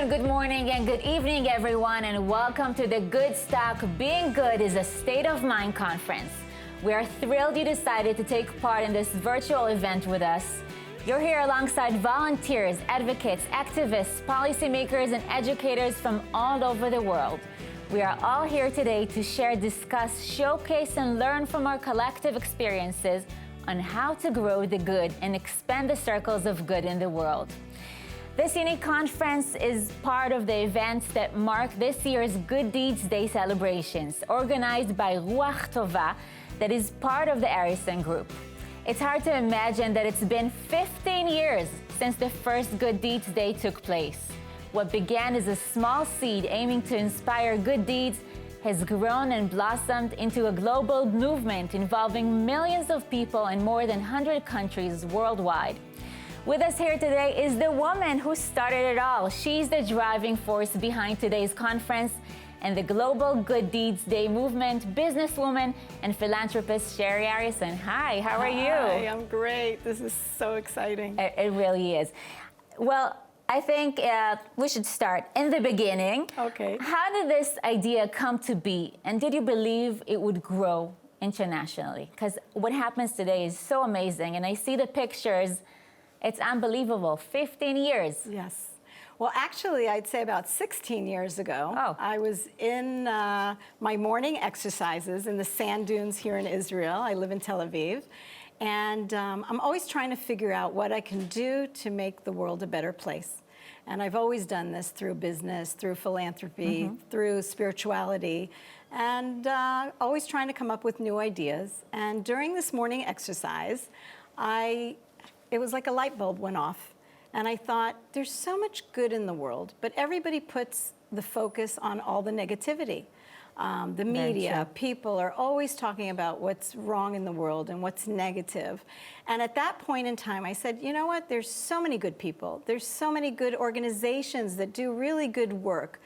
afternoon, good morning, and good evening, everyone, and welcome to the Goodstock Being Good is a State of Mind conference. We are thrilled you decided to take part in this virtual event with us. You're here alongside volunteers, advocates, activists, policymakers, and educators from all over the world. We are all here today to share, discuss, showcase, and learn from our collective experiences on how to grow the good and expand the circles of good in the world. This unique conference is part of the events that mark this year's Good Deeds Day celebrations, organized by Ruach Tova, that is part of the Arison group. It's hard to imagine that it's been 15 years since the first Good Deeds Day took place. What began as a small seed aiming to inspire good deeds has grown and blossomed into a global movement involving millions of people in more than 100 countries worldwide. With us here today is the woman who started it all. She's the driving force behind today's conference and the Global Good Deeds Day movement, businesswoman and philanthropist Shari Arison. Hi, how are you? Hi, I'm great. This is so exciting. It really is. Well, I think we should start in the beginning. Okay. How did this idea come to be, and did you believe it would grow internationally? Because what happens today is so amazing, and I see the pictures. It's unbelievable, 15 years. Yes. Well, actually, I'd say about 16 years ago, I was in my morning exercises in the sand dunes here in Israel. I live in Tel Aviv. And I'm always trying to figure out what I can do to make the world a better place. And I've always done this through business, through philanthropy, through spirituality, and always trying to come up with new ideas. And during this morning exercise, it was like a light bulb went off. And I thought, there's so much good in the world, but everybody puts the focus on all the negativity. The media, people are always talking about what's wrong in the world and what's negative. And at that point in time, I said, you know what? There's so many good people. There's so many good organizations that do really good work.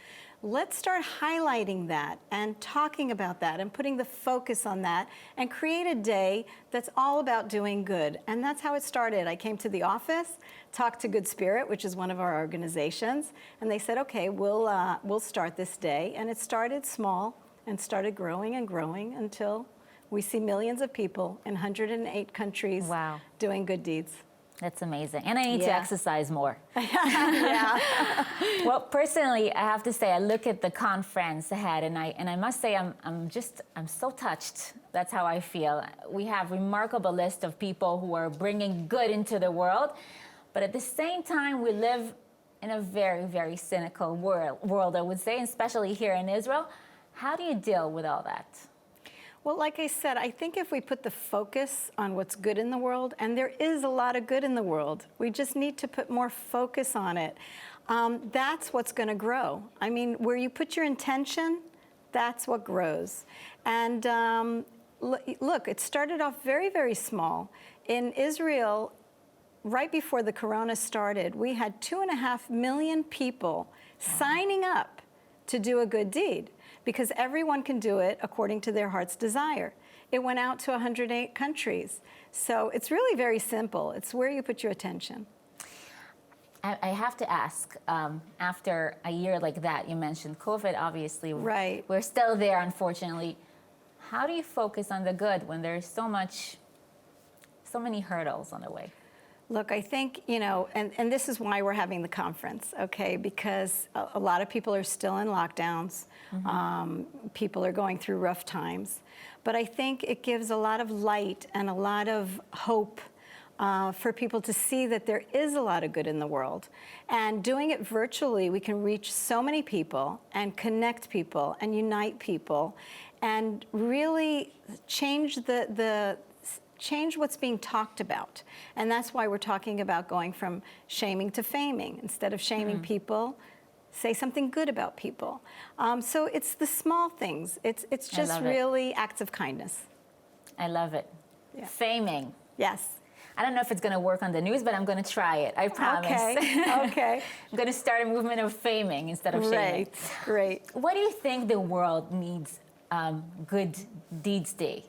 Let's start highlighting that and talking about that and putting the focus on that and create a day that's all about doing good. And that's how it started. I came to the office, talked to Good Spirit, which is one of our organizations, and they said, okay, we'll start this day. And it started small and started growing and growing until we see millions of people in 108 countries doing good deeds. That's amazing. And I need to exercise more. Yeah. Well, personally, I have to say, I look at the conference ahead, and I must say, I'm so touched. That's how I feel. We have a remarkable list of people who are bringing good into the world, but at the same time, we live in a very, very cynical world, I would say, especially here in Israel. How do you deal with all that? Well, like I said, I think if we put the focus on what's good in the world, and there is a lot of good in the world, we just need to put more focus on it. That's what's going to grow. I mean, where you put your intention, that's what grows. And look, it started off very, very small. In Israel, right before the corona started, we had 2.5 million people signing up to do a good deed, because everyone can do it according to their heart's desire. It went out to 108 countries. So it's really very simple. It's where you put your attention. I have to ask, after a year like that, you mentioned COVID, obviously. Right. We're still there, unfortunately. How do you focus on the good when there's so many hurdles on the way? Look, I think, you know, and this is why we're having the conference, okay? Because a lot of people are still in lockdowns. People are going through rough times. But I think it gives a lot of light and a lot of hope for people to see that there is a lot of good in the world. And doing it virtually, we can reach so many people and connect people and unite people and really change change what's being talked about. And that's why we're talking about going from shaming to faming. Instead of shaming people, say something good about people. So it's the small things. It's just really acts of kindness. I love it. Yeah. Faming. Yes. I don't know if it's going to work on the news, but I'm going to try it. I promise. Okay. Okay. I'm going to start a movement of faming instead of shaming. Great. What do you think the world needs Good Deeds Day?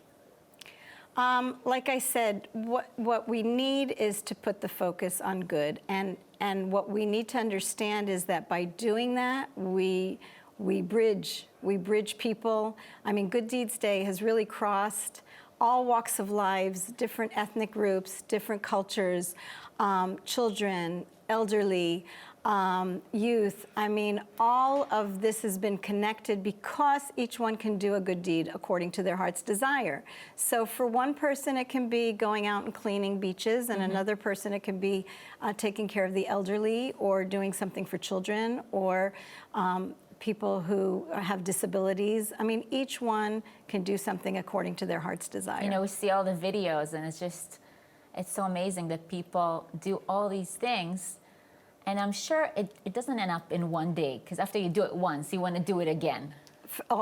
Like I said, what we need is to put the focus on good. And And what we need to understand is that by doing that, we bridge people. I mean, Good Deeds Day has really crossed all walks of lives, different ethnic groups, different cultures, children, elderly, youth. I mean, all of this has been connected because each one can do a good deed according to their heart's desire. So for one person, it can be going out and cleaning beaches, and another person, it can be taking care of the elderly or doing something for children or people who have disabilities. I mean, each one can do something according to their heart's desire. You know, we see all the videos, and it's so amazing that people do all these things. And I'm sure it doesn't end up in one day, because after you do it once, you want to do it again.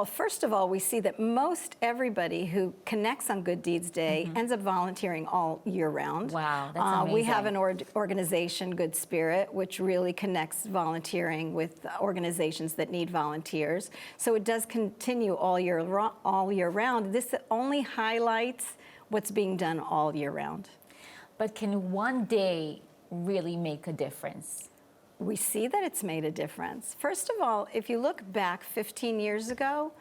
First of all, we see that most everybody who connects on Good Deeds Day ends up volunteering all year round. Wow, that's amazing. We have an organization, Good Spirit, which really connects volunteering with organizations that need volunteers. So it does continue all year round. This only highlights what's being done all year round. But can one day really make a difference? We see that it's made a difference. First of all, if you look back 15 years ago,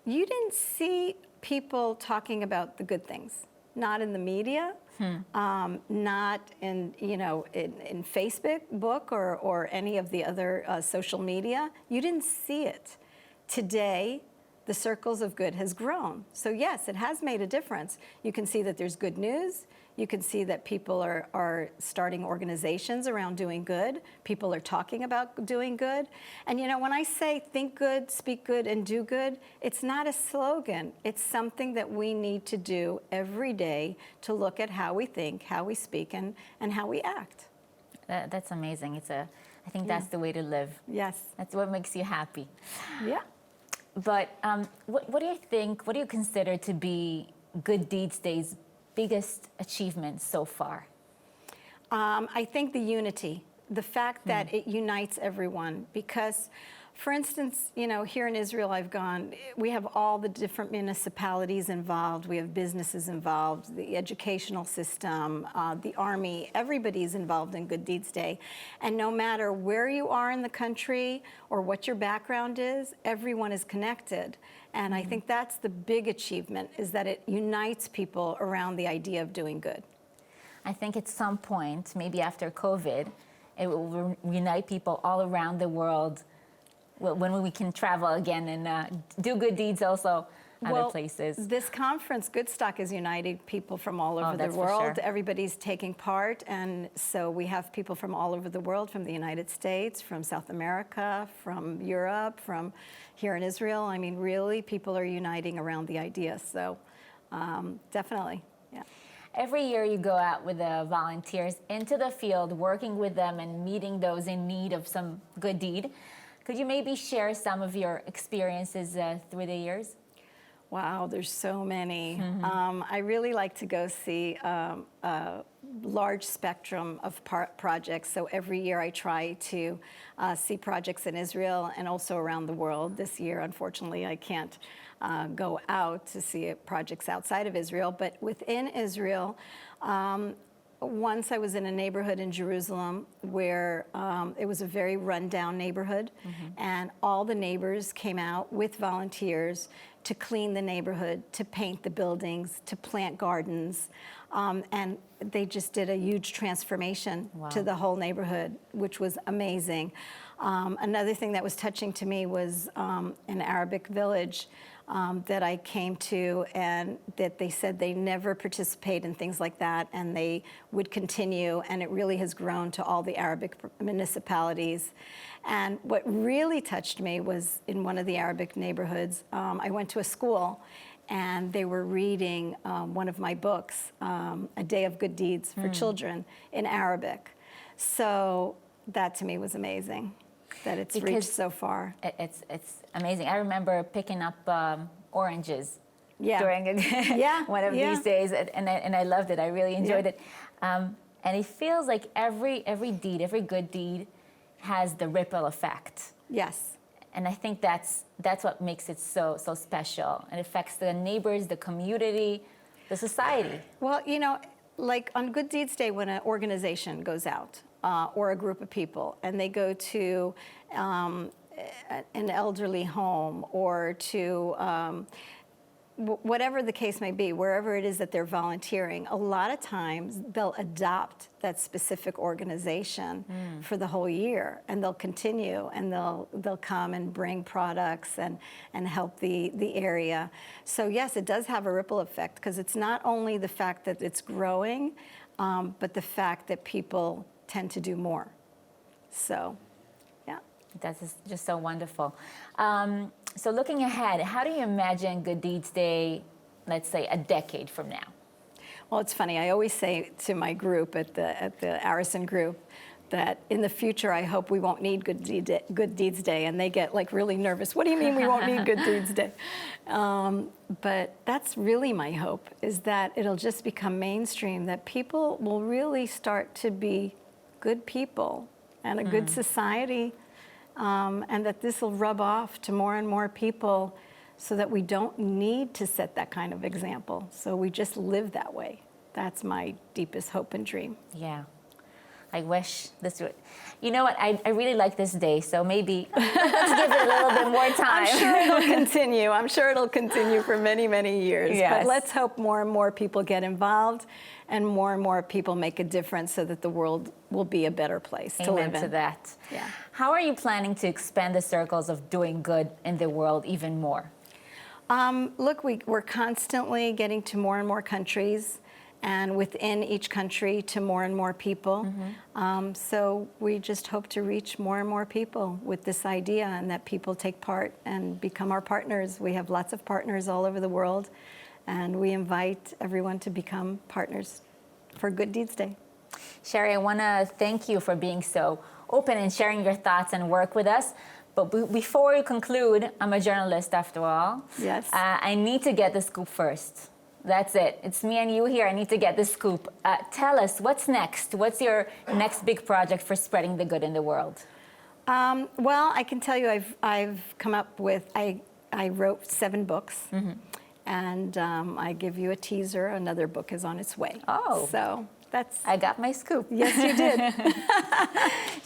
you didn't see people talking about the good things. Not in the media, not in, in Facebook or any of the other social media. You didn't see it. Today, the circles of good has grown. So yes, it has made a difference. You can see that there's good news. You can see that people are starting organizations around doing good. People are talking about doing good. And when I say think good, speak good, and do good, it's not a slogan. It's something that we need to do every day to look at how we think, how we speak, and how we act. That's amazing. I think that's the way to live. Yes. That's what makes you happy. Yeah. But what do you think, what do you consider to be Good Deeds Day's biggest achievement so far? I think the unity, the fact that it unites everyone. Because, for instance, here in Israel we have all the different municipalities involved, we have businesses involved, the educational system, the army, everybody's involved in Good Deeds Day. And no matter where you are in the country or what your background is, everyone is connected. And I think that's the big achievement, is that it unites people around the idea of doing good. I think at some point, maybe after COVID, it will unite people all around the world when we can travel again and do good deeds also other places. This conference, Goodstock, is uniting people from all over the world. Sure. Everybody's taking part, and so we have people from all over the world, from the United States, from South America, from Europe, from here in Israel. I mean, really, people are uniting around the idea, so definitely, yeah. Every year you go out with the volunteers into the field, working with them and meeting those in need of some good deed. Could you maybe share some of your experiences through the years? Wow, there's so many. I really like to go see a large spectrum of projects. So every year I try to see projects in Israel and also around the world. This year, unfortunately, I can't go out to see projects outside of Israel. But within Israel, once I was in a neighborhood in Jerusalem where it was a very run-down neighborhood, and all the neighbors came out with volunteers to clean the neighborhood, to paint the buildings, to plant gardens, and they just did a huge transformation to the whole neighborhood, which was amazing. Another thing that was touching to me was an Arabic village that I came to, and that they said they never participate in things like that, and they would continue, and it really has grown to all the Arabic municipalities. And what really touched me was in one of the Arabic neighborhoods, I went to a school, and they were reading one of my books, A Day of Good Deeds for Children, in Arabic. So that to me was amazing, that it's reached so far. It's amazing. I remember picking up oranges during one of these days, and I loved it. I really enjoyed it. And it feels like every deed, every good deed has the ripple effect. Yes. And I think that's what makes it so special. It affects the neighbors, the community, the society. Well, like on Good Deeds Day, when an organization goes out, or a group of people, and they go to an elderly home or to whatever the case may be, wherever it is that they're volunteering, a lot of times they'll adopt that specific organization for the whole year, and they'll continue, and they'll come and bring products and help the area. So yes, it does have a ripple effect, because it's not only the fact that it's growing, but the fact that people tend to do more. So, yeah. That's just so wonderful. So looking ahead, how do you imagine Good Deeds Day, let's say, a decade from now? Well, it's funny. I always say to my group at the Arison group that in the future, I hope we won't need Good Deeds Day, and they get like really nervous. What do you mean we won't need Good Deeds Day? But that's really my hope, is that it'll just become mainstream, that people will really start to be good people and a good society. And that this will rub off to more and more people, so that we don't need to set that kind of example. So we just live that way. That's my deepest hope and dream. Yeah. I wish this would. You know what? I really like this day, so maybe let's give it a little bit more time. I'm sure it'll continue. I'm sure it'll continue for many, many years. Yes. But let's hope more and more people get involved, and more people make a difference, so that the world will be a better place to live in. Amen to that. Yeah. How are you planning to expand the circles of doing good in the world even more? Look, we're constantly getting to more and more countries, and within each country to more and more people. So we just hope to reach more and more people with this idea, and that people take part and become our partners. We have lots of partners all over the world, and we invite everyone to become partners for Good Deeds Day. Shari, I want to thank you for being so open and sharing your thoughts and work with us. But before we conclude, I'm a journalist after all. Yes. I need to get the scoop first. That's it. It's me and you here. I need to get the scoop. Tell us, what's next? What's your next big project for spreading the good in the world? Well, I can tell you I've come up with, I wrote 7 books. And I give you a teaser. Another book is on its way. Oh. So that's... I got my scoop. Yes, you did.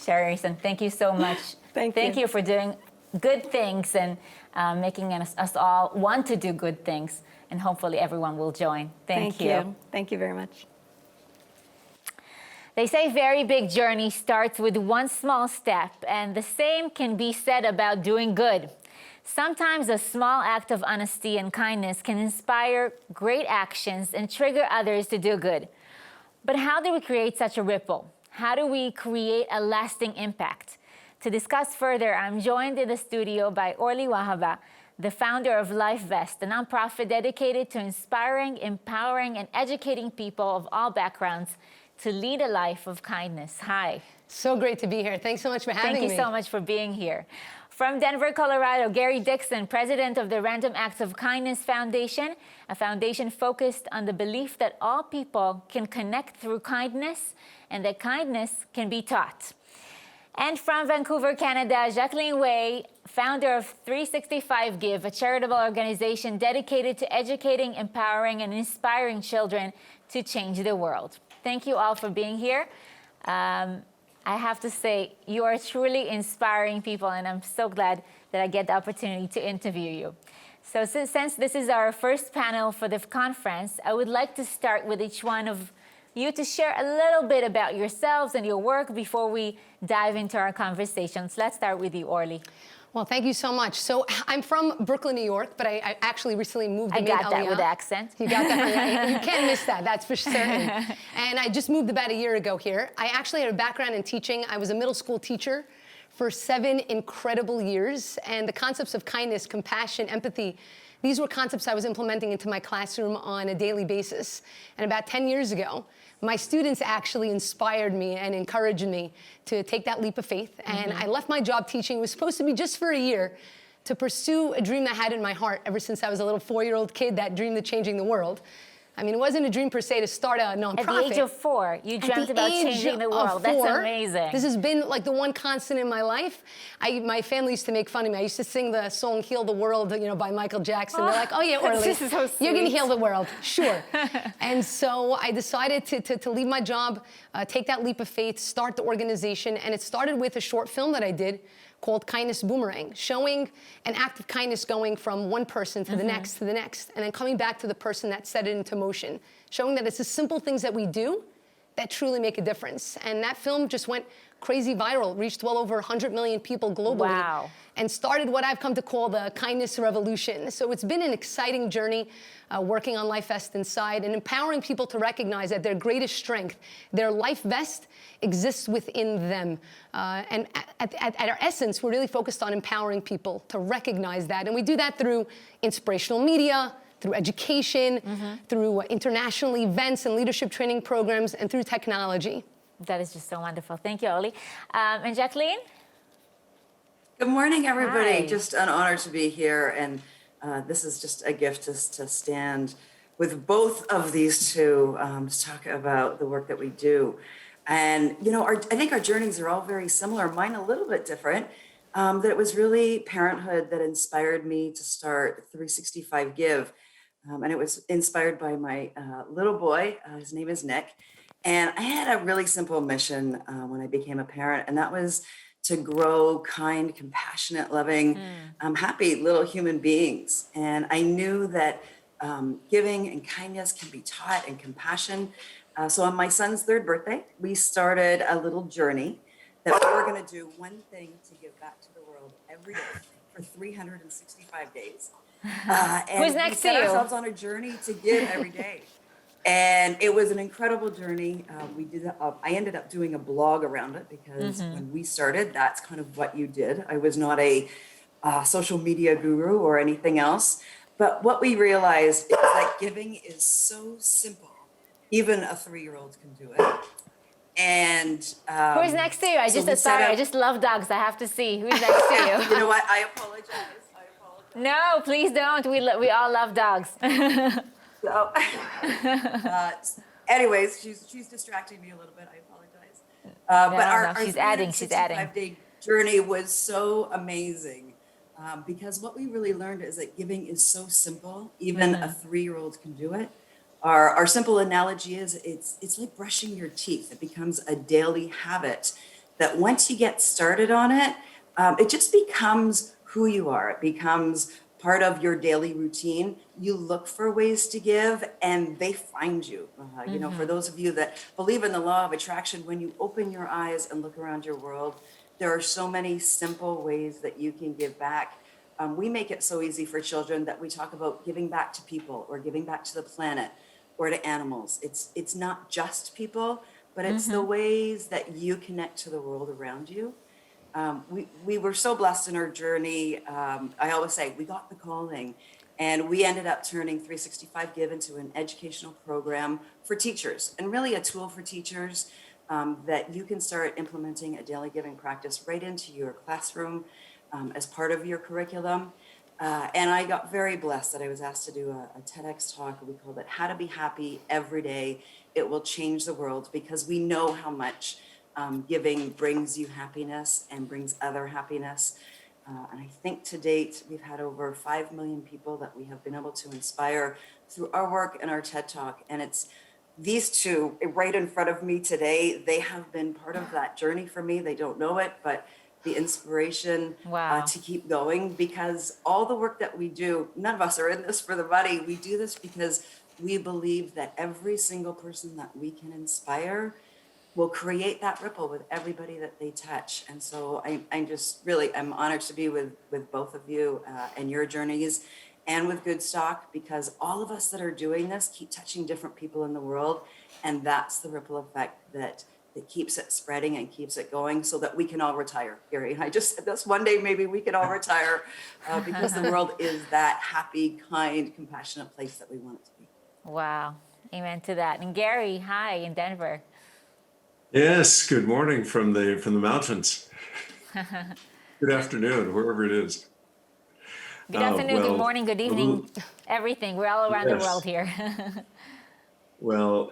Shari Arison, thank you so much. Thank you for doing good things and making us all want to do good things. And hopefully everyone will join. Thank you. Thank you very much. They say very big journey starts with one small step, and the same can be said about doing good. Sometimes a small act of honesty and kindness can inspire great actions and trigger others to do good. But how do we create such a ripple? How do we create a lasting impact? To discuss further, I'm joined in the studio by Orly Wahba, the founder of LifeVest, a nonprofit dedicated to inspiring, empowering, and educating people of all backgrounds to lead a life of kindness. Hi. So great to be here. Thanks so much for having me. Thank you so much for being here. From Denver, Colorado, Gary Dikson, president of the Random Acts of Kindness Foundation, a foundation focused on the belief that all people can connect through kindness and that kindness can be taught. And from Vancouver, Canada, Jacqueline, founder of 365 Give, a charitable organization dedicated to educating, empowering, and inspiring children to change the world. Thank you all for being here. I have to say, you are truly inspiring people, and I'm so glad that I get the opportunity to interview you. So since this is our first panel for the conference, I would like to start with each one of you to share a little bit about yourselves and your work before we dive into our conversations. Let's start with you, Orly. Well, thank you so much. So I'm from Brooklyn, New York, but I actually recently moved to I got that with accent. You got that? You can't miss that, that's for certain. And I just moved about a year ago here. I actually had a background in teaching. I was a middle school teacher for 7 incredible years. And the concepts of kindness, compassion, empathy, these were concepts I was implementing into my classroom on a daily basis. And about 10 years ago, my students actually inspired me and encouraged me to take that leap of faith. And I left my job teaching. It was supposed to be just for a year to pursue a dream I had in my heart ever since I was a little 4-year-old kid, that dreamed of changing the world. I mean, it wasn't a dream per se to start a nonprofit. At the age of 4, you dreamt about changing the world. That's amazing. This has been like the one constant in my life. My family used to make fun of me. I used to sing the song "Heal the World," by Michael Jackson. They're like, "Oh yeah, Orly, this is so sweet. You're gonna heal the world, sure." And so I decided to leave my job, take that leap of faith, start the organization, and it started with a short film that I did called Kindness Boomerang, showing an act of kindness going from one person to the next, and then coming back to the person that set it into motion, showing that it's the simple things that we do that truly make a difference. And that film just went crazy viral, reached well over 100 million people globally, and started what I've come to call the kindness revolution. So it's been an exciting journey working on Life Vest Inside and empowering people to recognize that their greatest strength, their life vest, exists within them. And at our essence, we're really focused on empowering people to recognize that. And we do that through inspirational media, through education, through international events and leadership training programs, and through technology. That is just so wonderful. Thank you, Orly. And Jacqueline? Good morning, everybody. Hi. Just an honor to be here. And this is just a gift to stand with both of these two to talk about the work that we do. And, I think our journeys are all very similar, mine a little bit different. That it was really parenthood that inspired me to start 365 Give. And it was inspired by my little boy. His name is Nick. And I had a really simple mission when I became a parent, and that was to grow kind, compassionate, loving, happy little human beings. And I knew that giving and kindness can be taught, and compassion. So on my son's 3rd birthday, we started a little journey that we were going to do one thing to give back to the world every day for 365 days. And Who's next to we set you? ourselves on a journey to give every day. And it was an incredible journey. I ended up doing a blog around it because when we started, that's kind of what you did. I was not a social media guru or anything else. But what we realized is that giving is so simple. Even a 3-year-old can do it. And Who's next to you? I just love dogs. I have to see. Who's next to you? You know what? I apologize. No, please don't. We all love dogs. So, anyways, she's distracting me a little bit. I apologize. But our she's adding. 365-day journey was so amazing because what we really learned is that giving is so simple. Even a 3-year-old can do it. Our simple analogy is it's like brushing your teeth. It becomes a daily habit that once you get started on it, it just becomes who you are. It becomes part of your daily routine. You look for ways to give and they find you. For those of you that believe in the law of attraction, when you open your eyes and look around your world, there are so many simple ways that you can give back. We make it so easy for children that we talk about giving back to people or giving back to the planet or to animals. It's not just people, but it's the ways that you connect to the world around you. We were so blessed in our journey. I always say we got the calling, and we ended up turning 365 Give into an educational program for teachers, and really a tool for teachers that you can start implementing a daily giving practice right into your classroom as part of your curriculum. And I got very blessed that I was asked to do a TEDx talk. We called it How to Be Happy Every Day. It Will Change the World, because we know how much giving brings you happiness and brings other happiness. And I think to date, we've had over 5 million people that we have been able to inspire through our work and our TED Talk. And it's these two right in front of me today. They have been part of that journey for me. They don't know it, but the inspiration to keep going, because all the work that we do, none of us are in this for the money. We do this because we believe that every single person that we can inspire will create that ripple with everybody that they touch. And so I'm just really, I'm honored to be with both of you and your journeys, and with Goodstock, because all of us that are doing this keep touching different people in the world. And that's the ripple effect that keeps it spreading and keeps it going, so that we can all retire. Gary, I just said this, one day maybe we can all retire because the world is that happy, kind, compassionate place that we want it to be. Wow, amen to that. And Gary, hi in Denver. Yes, good morning from the mountains. Good afternoon, wherever it is. Good afternoon, good morning, good evening, everything. We're all around the world here. Well,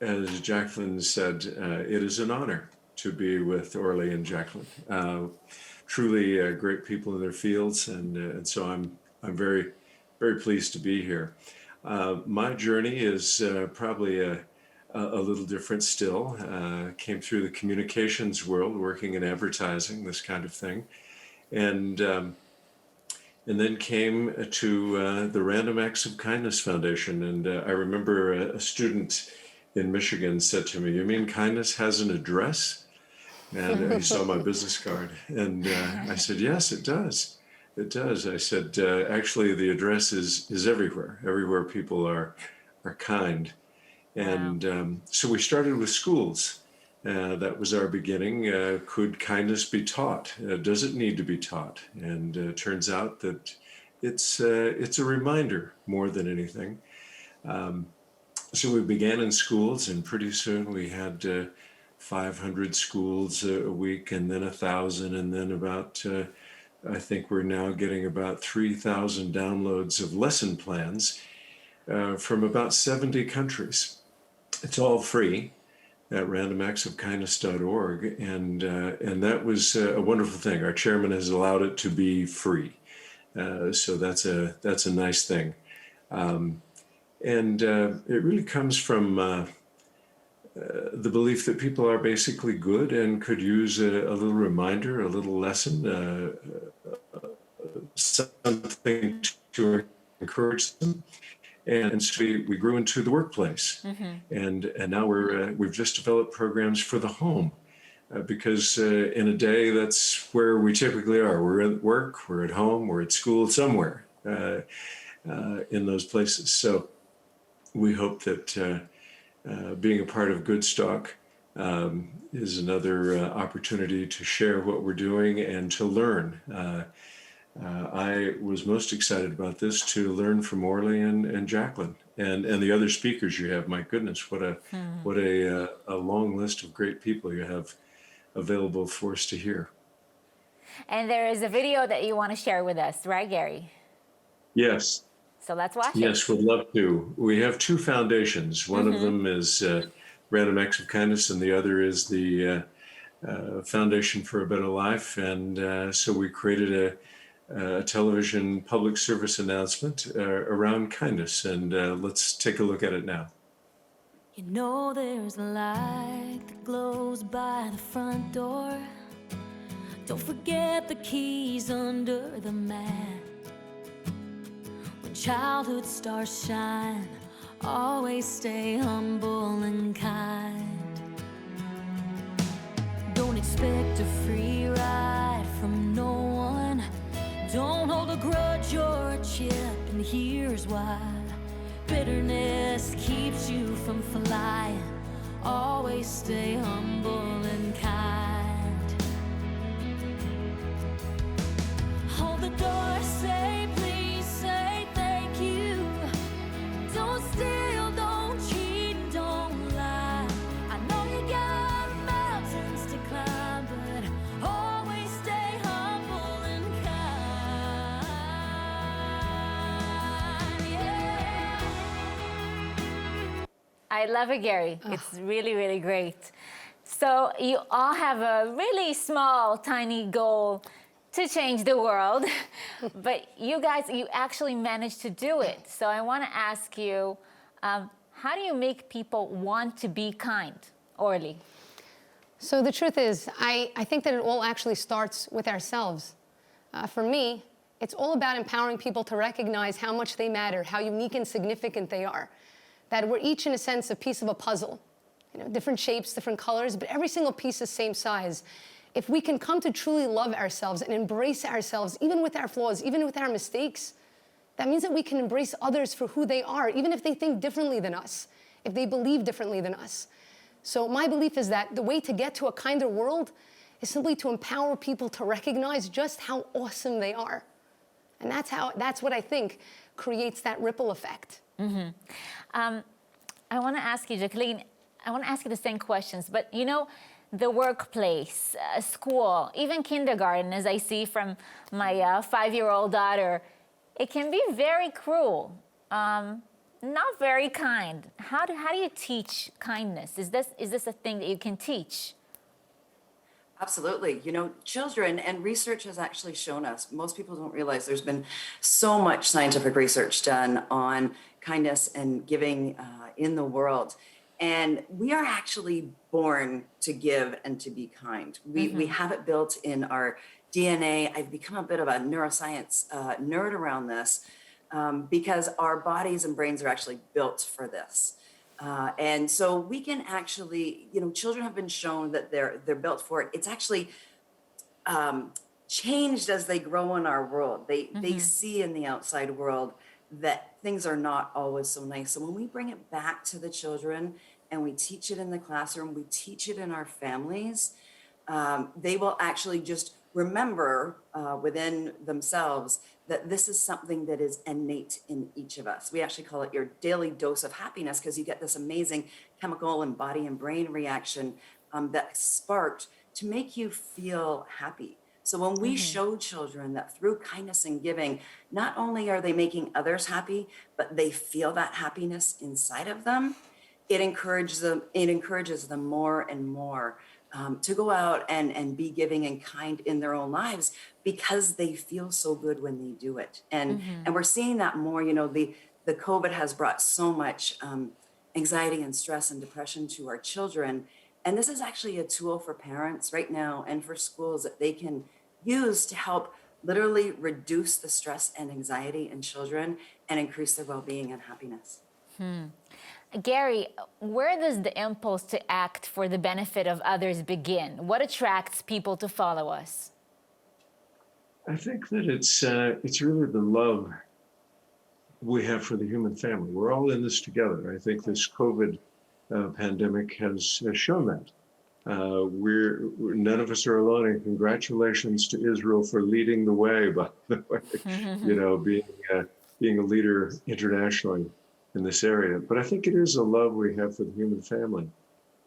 as Jacqueline said, it is an honor to be with Orly and Jacqueline. Truly great people in their fields, and so I'm very very pleased to be here. My journey is probably a little different still. Came through the communications world, working in advertising, this kind of thing, and then came to the Random Acts of Kindness Foundation. And I remember a student in Michigan said to me, "You mean kindness has an address?" And he saw my business card. And I said, "Yes, it does. It does." I said, "Actually, the address is everywhere. Everywhere people are kind." And so we started with schools. That was our beginning. Could kindness be taught? Does it need to be taught? And it turns out that it's a reminder more than anything. So we began in schools, and pretty soon we had 500 schools a week, and then 1,000, and then about, I think we're now getting about 3,000 downloads of lesson plans from about 70 countries. It's all free at randomactsofkindness.org, and that was a wonderful thing. Our chairman has allowed it to be free, so that's a nice thing, and it really comes from the belief that people are basically good and could use a little reminder, a little lesson, something to encourage them. And so we grew into the workplace, and now we've just developed programs for the home, because in a day that's where we typically are. We're at work, we're at home, we're at school, somewhere in those places. So we hope that being a part of Goodstock is another opportunity to share what we're doing and to learn. I was most excited about this, to learn from Orly and Jacqueline and the other speakers you have. My goodness, what a long list of great people you have available for us to hear. And there is a video that you want to share with us, right, Gary? Yes. So let's watch it. Yes, we'd love to. We have two foundations. One of them is Random Acts of Kindness, and the other is the Foundation for a Better Life. And so we created a television public service announcement around kindness, and let's take a look at it now. You know there's a light that glows by the front door. Don't forget the keys under the mat. When childhood stars shine, always stay humble and kind. Don't expect a free ride from no one. Don't hold a grudge or a chip, and here's why. Bitterness keeps you from flying. Always stay humble and kind. Hold the door, say please, say thank you. Don't steal, don't cheat, don't lie. I know you got mountains to climb, but always stay humble and kind. Yeah. I love it, Gary. It's really, really great. So you all have a really small, tiny goal to change the world, but you guys, you actually managed to do it. So I want to ask you, how do you make people want to be kind? Orly. So the truth is, I think that it all actually starts with ourselves. For me, it's all about empowering people to recognize how much they matter, how unique and significant they are. That we're each, in a sense, a piece of a puzzle. You know, different shapes, different colors, but every single piece is same size. If we can come to truly love ourselves and embrace ourselves, even with our flaws, even with our mistakes, that means that we can embrace others for who they are, even if they think differently than us, if they believe differently than us. So my belief is that the way to get to a kinder world is simply to empower people to recognize just how awesome they are. And that's what I think creates that ripple effect. I want to ask you, Jacqueline, I want to ask you the same questions, but you know, the workplace, school, even kindergarten, as I see from my 5-year-old daughter, it can be very cruel. not very kind. How do you teach kindness? Is this a thing that you can teach? Absolutely. Children, and research has actually shown us, most people don't realize there's been so much scientific research done on kindness and giving in the world. And we are actually born to give and to be kind. We have it built in our DNA. I've become a bit of a neuroscience nerd around this because our bodies and brains are actually built for this. And so we can actually, children have been shown that they're built for it. It's actually changed as they grow in our world. They see in the outside world that things are not always so nice. So when we bring it back to the children and we teach it in the classroom, we teach it in our families, they will actually just remember within themselves that this is something that is innate in each of us. We actually call it your daily dose of happiness because you get this amazing chemical and body and brain reaction that's sparked to make you feel happy. So when we show children that through kindness and giving, not only are they making others happy, but they feel that happiness inside of them, it encourages them more and more to go out and be giving and kind in their own lives because they feel so good when they do it. And we're seeing that more, the COVID has brought so much anxiety and stress and depression to our children. And this is actually a tool for parents right now and for schools that they can use to help literally reduce the stress and anxiety in children and increase their well-being and happiness. Gary, where does the impulse to act for the benefit of others begin? What attracts people to follow us? I think that it's really the love we have for the human family. We're all in this together. I think this COVID pandemic has shown that. None of us are alone, and congratulations to Israel for leading the way, by the way, being a leader internationally in this area. But I think it is a love we have for the human family.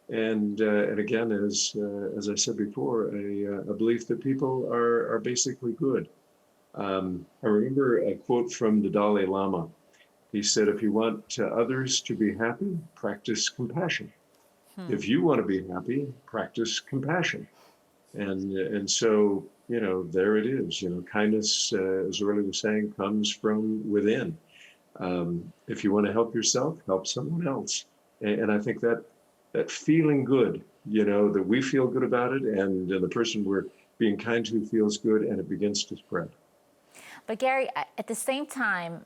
And again, as I said before, a belief that people are basically good. I remember a quote from the Dalai Lama. He said, if you want others to be happy, practice compassion. If you want to be happy, practice compassion. And so, there it is. Kindness, as Orly was saying, comes from within. If you want to help yourself, help someone else. And I think that feeling good, that we feel good about it, and the person we're being kind to feels good, and it begins to spread. But Gary, at the same time,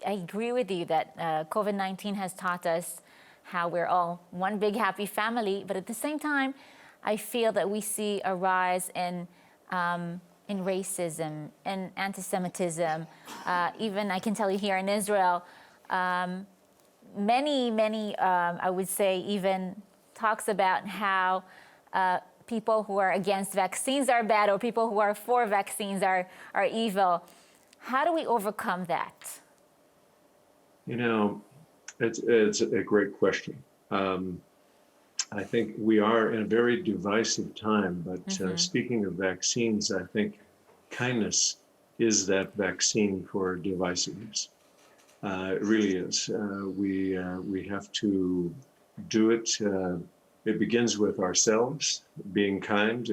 I agree with you that COVID-19 has taught us how we're all one big happy family. But at the same time, I feel that we see a rise in racism and anti-Semitism. Even I can tell you here in Israel, many, I would say, even talks about how people who are against vaccines are bad, or people who are for vaccines are evil. How do we overcome that? It's a great question. I think we are in a very divisive time, but speaking of vaccines, I think kindness is that vaccine for divisiveness. It really is. We have to do it. It begins with ourselves, being kind,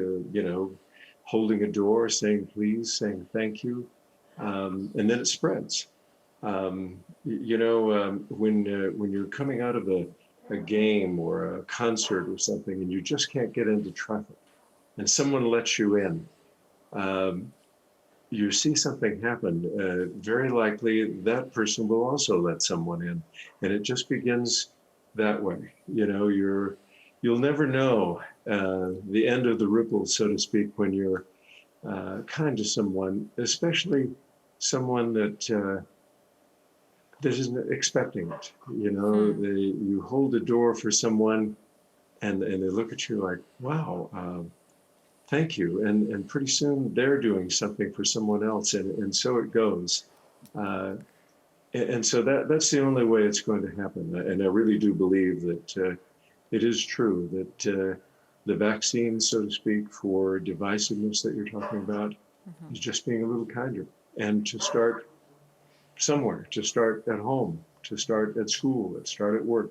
holding a door, saying please, saying thank you, and then it spreads. When you're coming out of a game or a concert or something and you just can't get into traffic and someone lets you in, you see something happen, very likely that person will also let someone in, and it just begins that way. You'll never know the end of the ripple, so to speak, when you're kind to someone, especially someone that isn't expecting it. You hold the door for someone and they look at you like, wow, thank you. And pretty soon they're doing something for someone else. And so it goes. And so that's the only way it's going to happen. And I really do believe that it is true that the vaccine, so to speak, for divisiveness that you're talking about is just being a little kinder, and to start somewhere, to start at home, to start at school, let's start at work.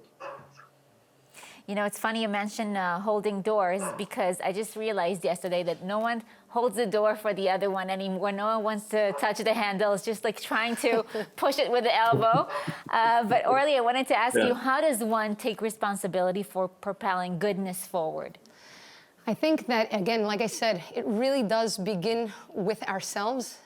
You know, it's funny you mentioned holding doors, because I just realized yesterday that no one holds the door for the other one anymore. No one wants to touch the handle. It's just like trying to push it with the elbow. But Orly, I wanted to ask you, how does one take responsibility for propelling goodness forward? I think that, again, like I said, it really does begin with ourselves.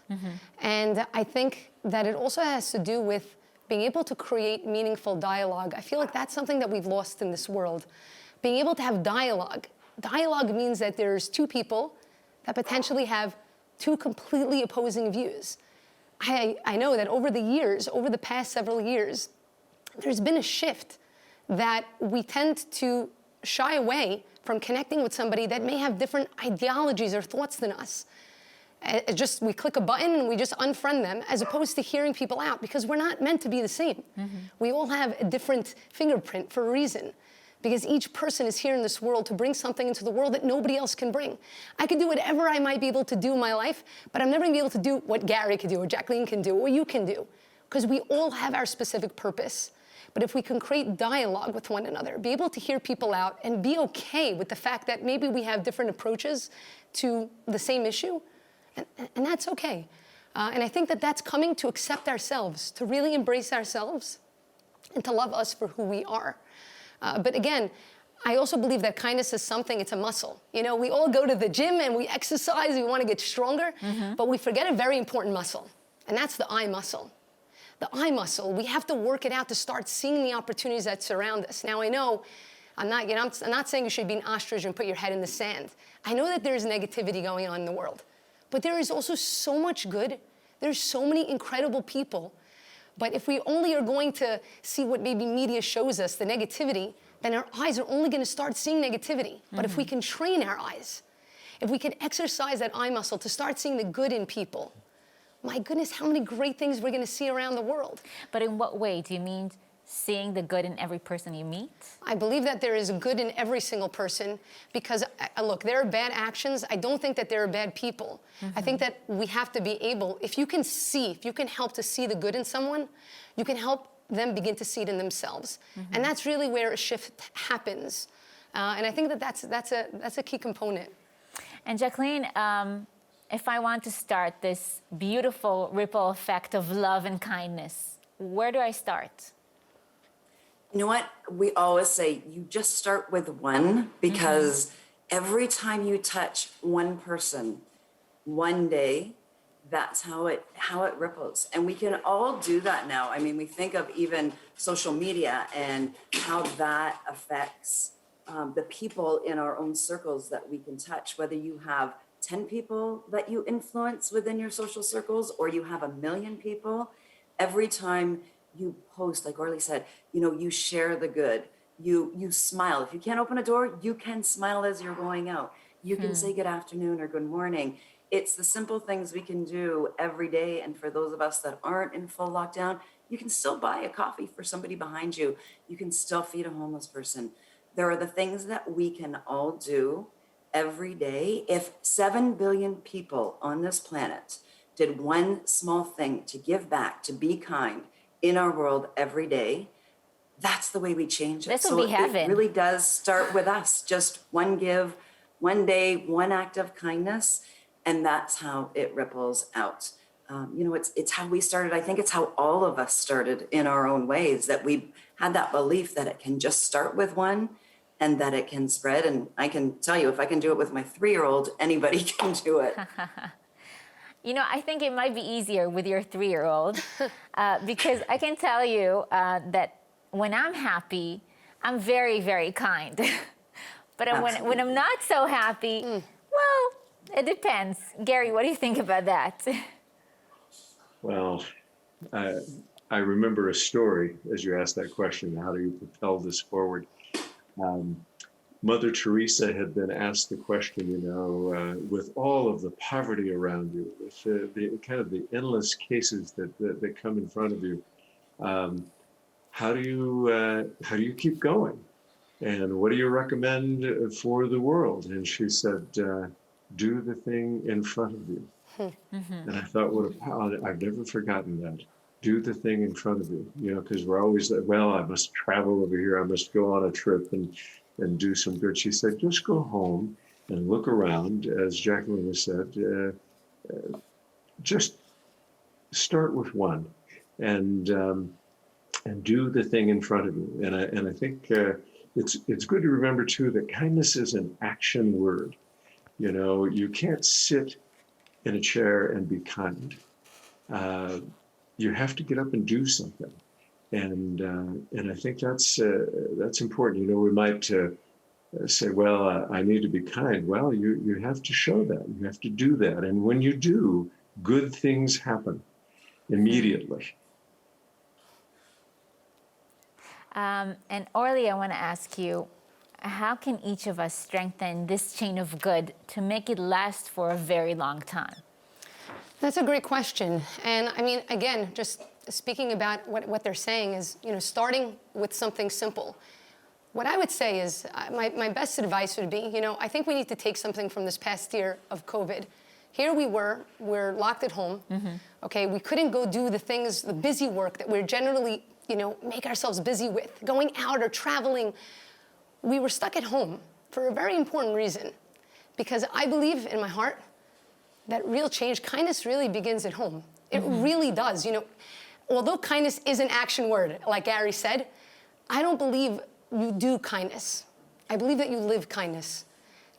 And I think that it also has to do with being able to create meaningful dialogue. I feel like that's something that we've lost in this world. Being able to have dialogue. Dialogue means that there's two people that potentially have two completely opposing views. I know that over the years, over the past several years, there's been a shift that we tend to shy away from connecting with somebody that may have different ideologies or thoughts than us. We click a button and we just unfriend them, as opposed to hearing people out, because we're not meant to be the same. We all have a different fingerprint for a reason, because each person is here in this world to bring something into the world that nobody else can bring. I can do whatever I might be able to do in my life, but I'm never gonna be able to do what Gary can do, or Jacqueline can do, or you can do, because we all have our specific purpose. But if we can create dialogue with one another, be able to hear people out, and be okay with the fact that maybe we have different approaches to the same issue, and that's okay. And I think that that's coming to accept ourselves, to really embrace ourselves, and to love us for who we are. But again, I also believe that kindness is something, it's a muscle. You know, we all go to the gym and we exercise, we want to get stronger, but we forget a very important muscle, and that's the eye muscle. The eye muscle, we have to work it out to start seeing the opportunities that surround us. Now, I know, I'm not saying you should be an ostrich and put your head in the sand. I know that there's negativity going on in the world, but there is also so much good. There's so many incredible people. But if we only are going to see what maybe media shows us, the negativity, then our eyes are only going to start seeing negativity. But if we can train our eyes, if we can exercise that eye muscle to start seeing the good in people, my goodness, how many great things we're going to see around the world. But in what way? Do you mean seeing the good in every person you meet? I believe that there is good in every single person, because, look, there are bad actions. I don't think that there are bad people. I think that we have to be able, if you can help to see the good in someone, you can help them begin to see it in themselves. And that's really where a shift happens. And I think that that's a key component. And Jacqueline, if I want to start this beautiful ripple effect of love and kindness, where do I start? You know what? We always say you just start with one, because every time you touch one person, one day, that's how it ripples. And we can all do that now. I mean, we think of even social media and how that affects the people in our own circles that we can touch, whether you have 10 people that you influence within your social circles, or you have 1 million people. Every time you post, like Orly said, you know, you share the good, you smile. If you can't open a door, you can smile as you're going out. You can say good afternoon or good morning. It's the simple things we can do every day. And for those of us that aren't in full lockdown, you can still buy a coffee for somebody behind you. You can still feed a homeless person. There are the things that we can all do every day. If 7 billion people on this planet did one small thing to give back, to be kind in our world every day, that's the way we change it. This will be heaven. It really does start with us. Just one give, one day, one act of kindness, and that's how it ripples out. You know, it's how we started. I think it's how all of us started in our own ways, that we had that belief that it can just start with one and that it can spread. And I can tell you, if I can do it with my 3-year-old, anybody can do it. You know, I think it might be easier with your 3-year-old because I can tell you that when I'm happy, I'm very, very kind. But when I'm not so happy, well, it depends. Gary, what do you think about that? Well, I remember a story as you asked that question, how do you propel this forward? Mother Teresa had been asked the question, you know, with all of the poverty around you, with the kind of the endless cases that come in front of you, how do you keep going? And what do you recommend for the world? And she said, do the thing in front of you. And I thought, what a power! I've never forgotten that. do the thing in front of you, because we're always like, well, I must travel over here. I must go on a trip and do some good. She said, just go home and look around, as Jacqueline has said, just start with one and do the thing in front of you. And I think it's good to remember too that kindness is an action word. You can't sit in a chair and be kind. You have to get up and do something, and I think that's important. We might say, well, I need to be kind. Well, you have to show that. You have to do that, and when you do, good things happen immediately. And Orly, I want to ask you, how can each of us strengthen this chain of good to make it last for a very long time? That's a great question. And I mean, again, just speaking about what they're saying is, starting with something simple. What I would say is, my best advice would be, I think we need to take something from this past year of COVID. Here we're locked at home, okay? We couldn't go do the things, the busy work that we're generally, make ourselves busy with, going out or traveling. We were stuck at home for a very important reason, because I believe in my heart that real change, kindness really begins at home. It really does. Although kindness is an action word, like Gary said, I don't believe you do kindness. I believe that you live kindness.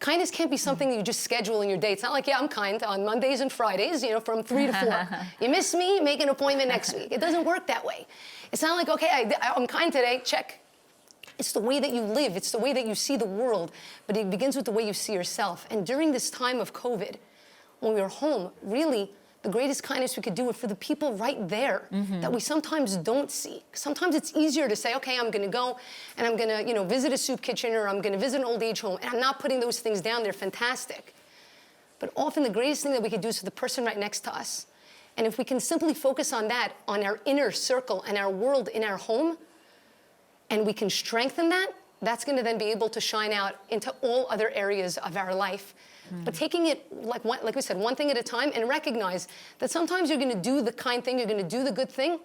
Kindness can't be something that you just schedule in your day. It's not like, I'm kind on Mondays and Fridays, from 3 to 4. You miss me, make an appointment next week. It doesn't work that way. It's not like, okay, I'm kind today, check. It's the way that you live. It's the way that you see the world. But it begins with the way you see yourself. And during this time of COVID, when we were home, really, the greatest kindness we could do is for the people right there that we sometimes don't see. Sometimes it's easier to say, okay, I'm gonna go and I'm gonna, visit a soup kitchen, or I'm gonna visit an old age home, and I'm not putting those things down, they're fantastic. But often the greatest thing that we could do is for the person right next to us. And if we can simply focus on that, on our inner circle and our world in our home, and we can strengthen that, that's gonna then be able to shine out into all other areas of our life. But taking it, like we said, one thing at a time, and recognize that sometimes you're gonna do the kind thing, you're gonna do the good thing.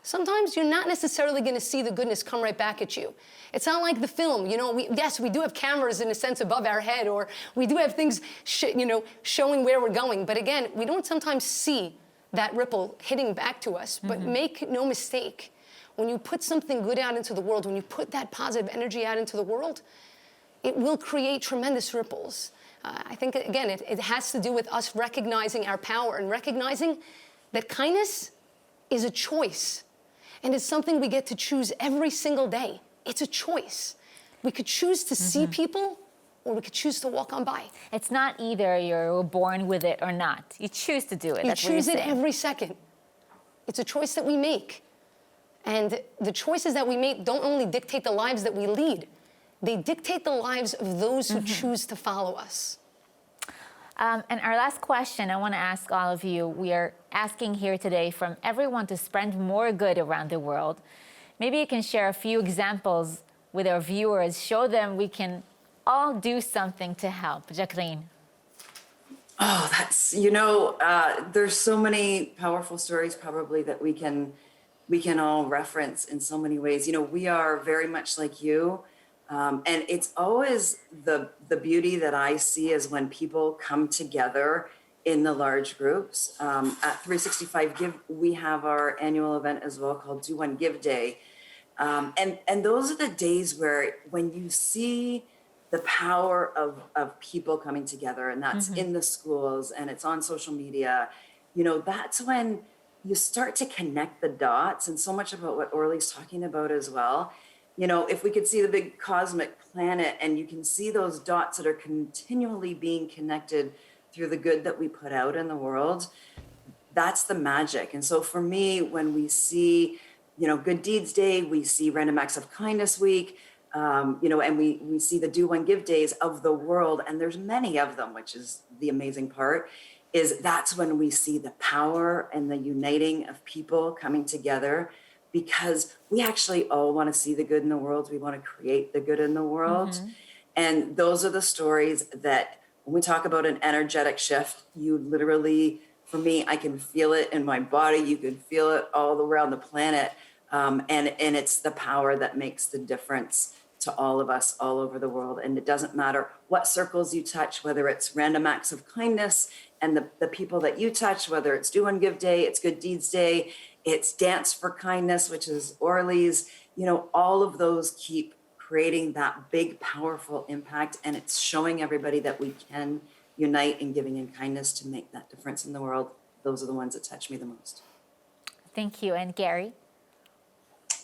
Sometimes you're not necessarily gonna see the goodness come right back at you. It's not like the film, yes, we do have cameras in a sense above our head, or we do have things, showing where we're going. But again, we don't sometimes see that ripple hitting back to us. But make no mistake, when you put something good out into the world, when you put that positive energy out into the world, it will create tremendous ripples. I think, again, it has to do with us recognizing our power and recognizing that kindness is a choice. And it's something we get to choose every single day. It's a choice. We could choose to see people, or we could choose to walk on by. It's not either you're born with it or not. You choose to do it. You choose it every second. It's a choice that we make. And the choices that we make don't only dictate the lives that we lead, they dictate the lives of those who choose to follow us. And our last question, I want to ask all of you. We are asking here today from everyone to spread more good around the world. Maybe you can share a few examples with our viewers, show them we can all do something to help. Jacqueline. Oh, that's, there's so many powerful stories probably that we can all reference in so many ways. We are very much like you. And it's always the beauty that I see is when people come together in the large groups. At 365 Give, we have our annual event as well called Do One Give Day. And those are the days where when you see the power of people coming together, and that's in the schools and it's on social media, that's when you start to connect the dots, and so much about what Orly's talking about as well. If we could see the big cosmic planet and you can see those dots that are continually being connected through the good that we put out in the world, that's the magic. And so for me, when we see, Good Deeds Day, we see Random Acts of Kindness Week, and we see the Do One Give Days of the world, and there's many of them, which is the amazing part, is that's when we see the power and the uniting of people coming together, because we actually all want to see the good in the world. We want to create the good in the world. And those are the stories that when we talk about an energetic shift, you literally for me, I can feel it in my body. You can feel it all around the planet. And it's the power that makes the difference to all of us all over the world. And it doesn't matter what circles you touch, whether it's random acts of kindness and the people that you touch, whether it's Do One Give Day, it's Good Deeds Day, it's Dance for Kindness, which is Orly's, all of those keep creating that big, powerful impact. And it's showing everybody that we can unite in giving and kindness to make that difference in the world. Those are the ones that touch me the most. Thank you. And Gary?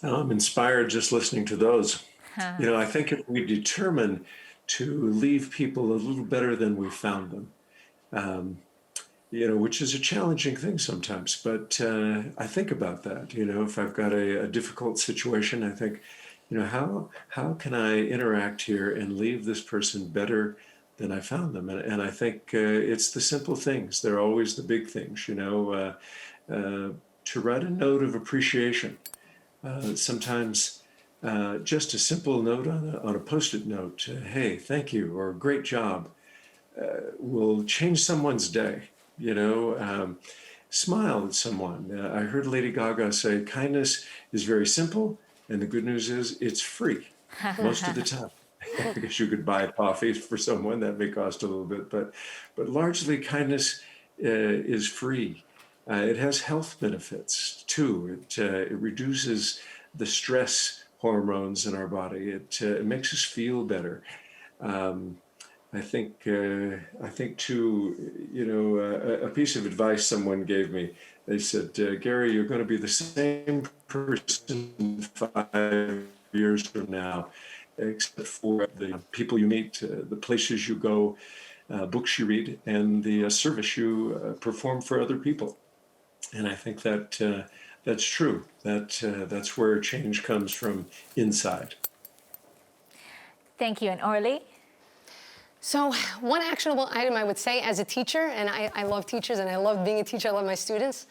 I'm inspired just listening to those. I think if we determine to leave people a little better than we found them, which is a challenging thing sometimes, but I think about that. If I've got a difficult situation, I think, how can I interact here and leave this person better than I found them? And I think it's the simple things. They're always the big things, to write a note of appreciation. Sometimes just a simple note on a Post-it note, hey, thank you, or great job, will change someone's day. Smile at someone. I heard Lady Gaga say, kindness is very simple, and the good news is it's free most of the time. I guess you could buy coffee for someone, that may cost a little bit, but largely kindness is free. It has health benefits too. It reduces the stress hormones in our body. It makes us feel better. I think too, a piece of advice someone gave me, they said, Gary, you're going to be the same person 5 years from now, except for the people you meet, the places you go, books you read, and the service you perform for other people. And I think that that's true. That's where change comes from inside. Thank you. And Orly? So one actionable item I would say as a teacher, and I love teachers and I love being a teacher, I love my students,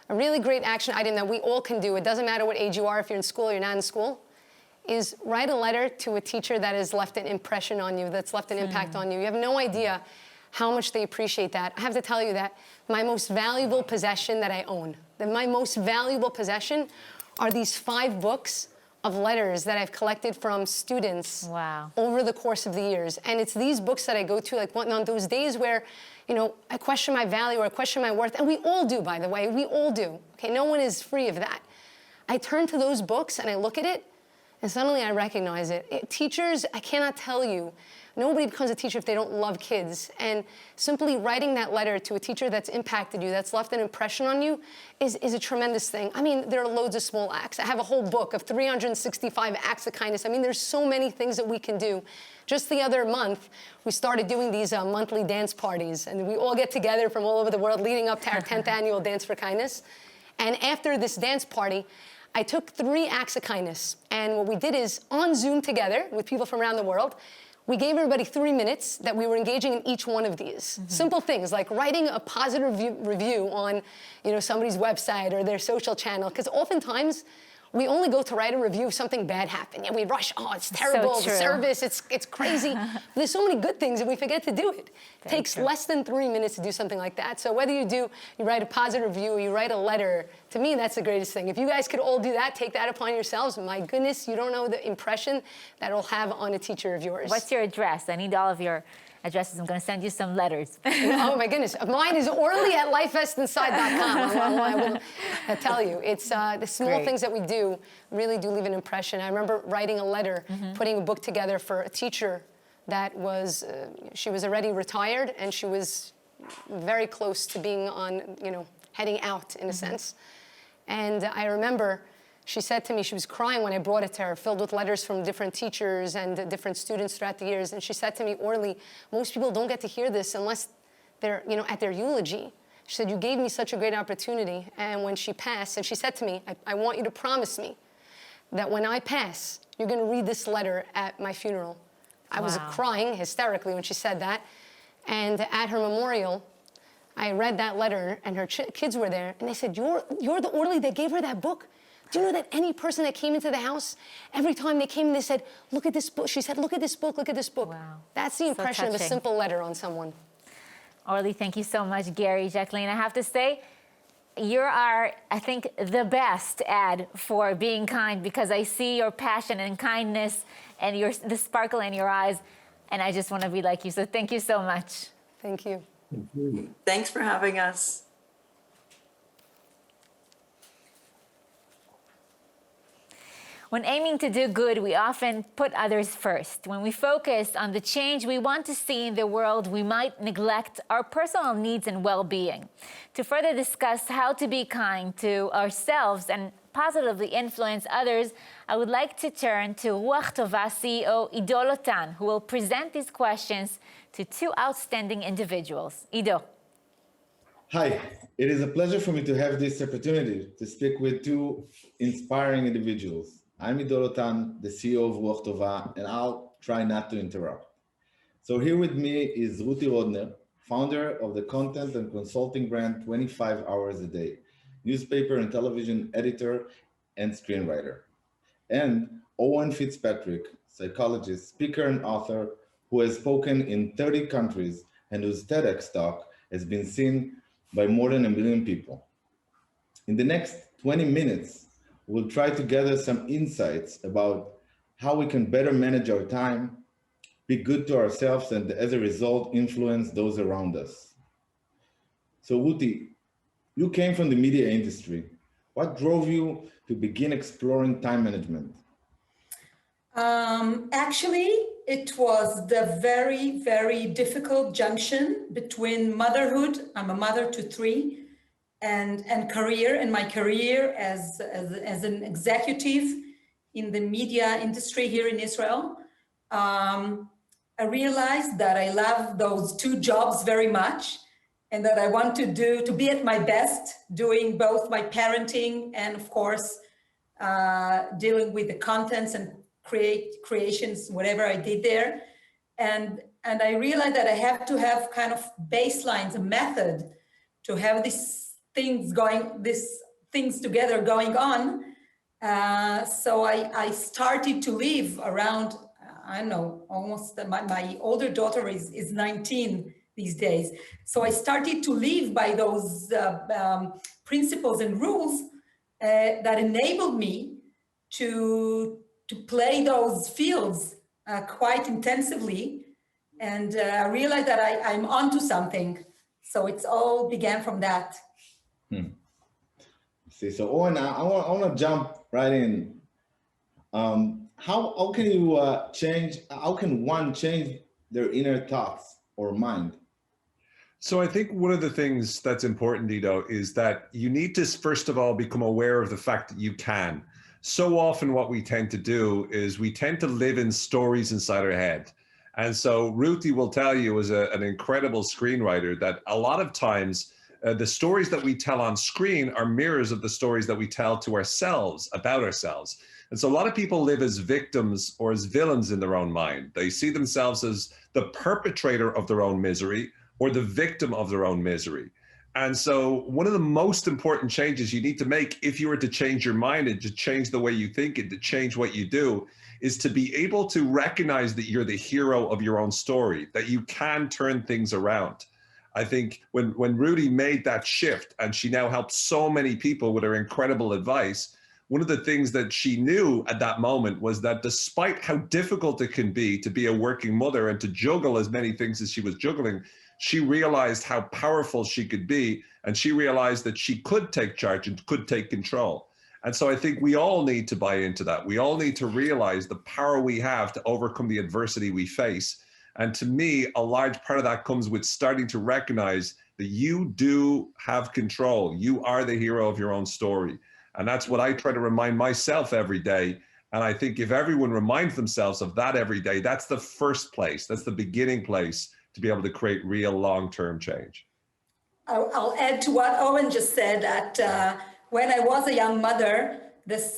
a really great action item that we all can do, it doesn't matter what age you are, if you're in school or you're not in school, is write a letter to a teacher that has left an impression on you, that's left an impact on you. You have no idea how much they appreciate that. I have to tell you that my most valuable possession that I own, my most valuable possession are these 5 books of letters that I've collected from students over the course of the years. And it's these books that I go to, like on those days where, I question my value or I question my worth. And we all do, by the way, we all do. Okay, no one is free of that. I turn to those books and I look at it and suddenly I recognize it. Teachers, I cannot tell you, nobody becomes a teacher if they don't love kids. And simply writing that letter to a teacher that's impacted you, that's left an impression on you, is a tremendous thing. I mean, there are loads of small acts. I have a whole book of 365 acts of kindness. I mean, there's so many things that we can do. Just the other month, we started doing these monthly dance parties. And we all get together from all over the world leading up to our 10th annual Dance for Kindness. And after this dance party, I took 3 acts of kindness. And what we did is, on Zoom together with people from around the world, we gave everybody 3 minutes that we were engaging in each one of these. Simple things like writing a positive review on, somebody's website or their social channel. Because oftentimes, we only go to write a review if something bad happened. And we rush, oh, it's terrible, the service, it's crazy. But there's so many good things that we forget to do it. It takes less than 3 minutes to do something like that. So whether you write a positive review or you write a letter, to me, that's the greatest thing. If you guys could all do that, take that upon yourselves, my goodness, you don't know the impression that it'll have on a teacher of yours. What's your address? I need all of your addresses. I'm going to send you some letters. Oh, my goodness. Mine is orly@lifeestinside.com. I will tell you. It's the small things that we do really do leave an impression. I remember writing a letter, putting a book together for a teacher that was, she was already retired, and she was very close to being on, heading out in a sense. And I remember she said to me, she was crying when I brought it to her, filled with letters from different teachers and different students throughout the years. And she said to me, Orly, most people don't get to hear this unless they're, at their eulogy. She said, you gave me such a great opportunity. And when she passed, and she said to me, I want you to promise me that when I pass, you're going to read this letter at my funeral. I was crying hysterically when she said that. And at her memorial, I read that letter, and her kids were there. And they said, you're the Orly that gave her that book? Do you know that any person that came into the house, every time they came, they said, look at this book. She said, look at this book, look at this book. Wow. That's the impression of a simple letter on someone. Orly, thank you so much. Gary, Jacqueline, I have to say, you are, I think, the best ad for being kind, because I see your passion and kindness and the sparkle in your eyes, and I just want to be like you. So thank you so much. Thank you. Thanks for having us. When aiming to do good, we often put others first. When we focus on the change we want to see in the world, we might neglect our personal needs and well-being. To further discuss how to be kind to ourselves and positively influence others, I would like to turn to Wahba CEO Ido Lotan, who will present these questions to two outstanding individuals. Ido. Hi, it is a pleasure for me to have this opportunity to speak with two inspiring individuals. I'm Ido Lotan, the CEO of Wahba, and I'll try not to interrupt. So here with me is Ruth Rudner, founder of the content and consulting brand 25 Hours a Day, newspaper and television editor and screenwriter. And Owen Fitzpatrick, psychologist, speaker, and author who has spoken in 30 countries and whose TEDx talk has been seen by more than 1 million people. In the next 20 minutes, we'll try to gather some insights about how we can better manage our time, be good to ourselves, and as a result, influence those around us. So Ruti, you came from the media industry. What drove you to begin exploring time management? Actually, it was the very, very difficult junction between motherhood, I'm a mother to 3, and career, and my career as an executive in the media industry here in Israel. I realized that I love those 2 jobs very much, and that I want to be at my best, doing both my parenting and, of course, dealing with the contents and creations, whatever I did there. And I realized that I have to have kind of baselines, a method to have these things together going on. So I started to live around, I don't know, almost, my older daughter is 19 these days. So I started to live by those principles and rules that enabled me to play those fields quite intensively. And I realized that I'm onto something. So it's all began from that. See, so Owen, I want to jump right in. How can you how can one change their inner thoughts or mind? So I think one of the things that's important, Ido, is that you need to, first of all, become aware of the fact that you can. So often what we tend to do is we tend to live in stories inside our head. And so Ruthie will tell you, as an incredible screenwriter, that a lot of times the stories that we tell on screen are mirrors of the stories that we tell to ourselves about ourselves. And so a lot of people live as victims or as villains in their own mind. They see themselves as the perpetrator of their own misery or the victim of their own misery. And so one of the most important changes you need to make if you were to change your mind and to change the way you think and to change what you do is to be able to recognize that you're the hero of your own story, that you can turn things around. I think when Rudy made that shift and she now helps so many people with her incredible advice, one of the things that she knew at that moment was that despite how difficult it can be to be a working mother and to juggle as many things as she was juggling, she realized how powerful she could be, and she realized that she could take charge and could take control. And so I think we all need to buy into that. We all need to realize the power we have to overcome the adversity we face. And to me, a large part of that comes with starting to recognize that you do have control. You are the hero of your own story. And that's what I try to remind myself every day. And I think if everyone reminds themselves of that every day, that's the first place, that's the beginning place to be able to create real long-term change. I'll add to what Owen just said, that when I was a young mother, this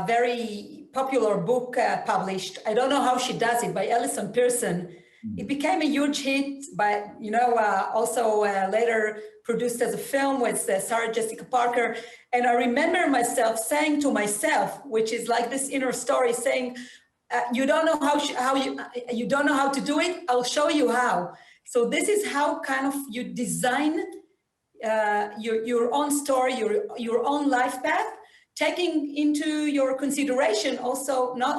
very popular book published, I don't know how she does it, by Alison Pearson. It became a huge hit, but also later produced as a film with Sarah Jessica Parker. And I remember myself saying to myself, which is like this inner story, saying, "You don't know you don't know how to do it. I'll show you how." So this is how kind of you design your own story, your own life path, taking into your consideration also not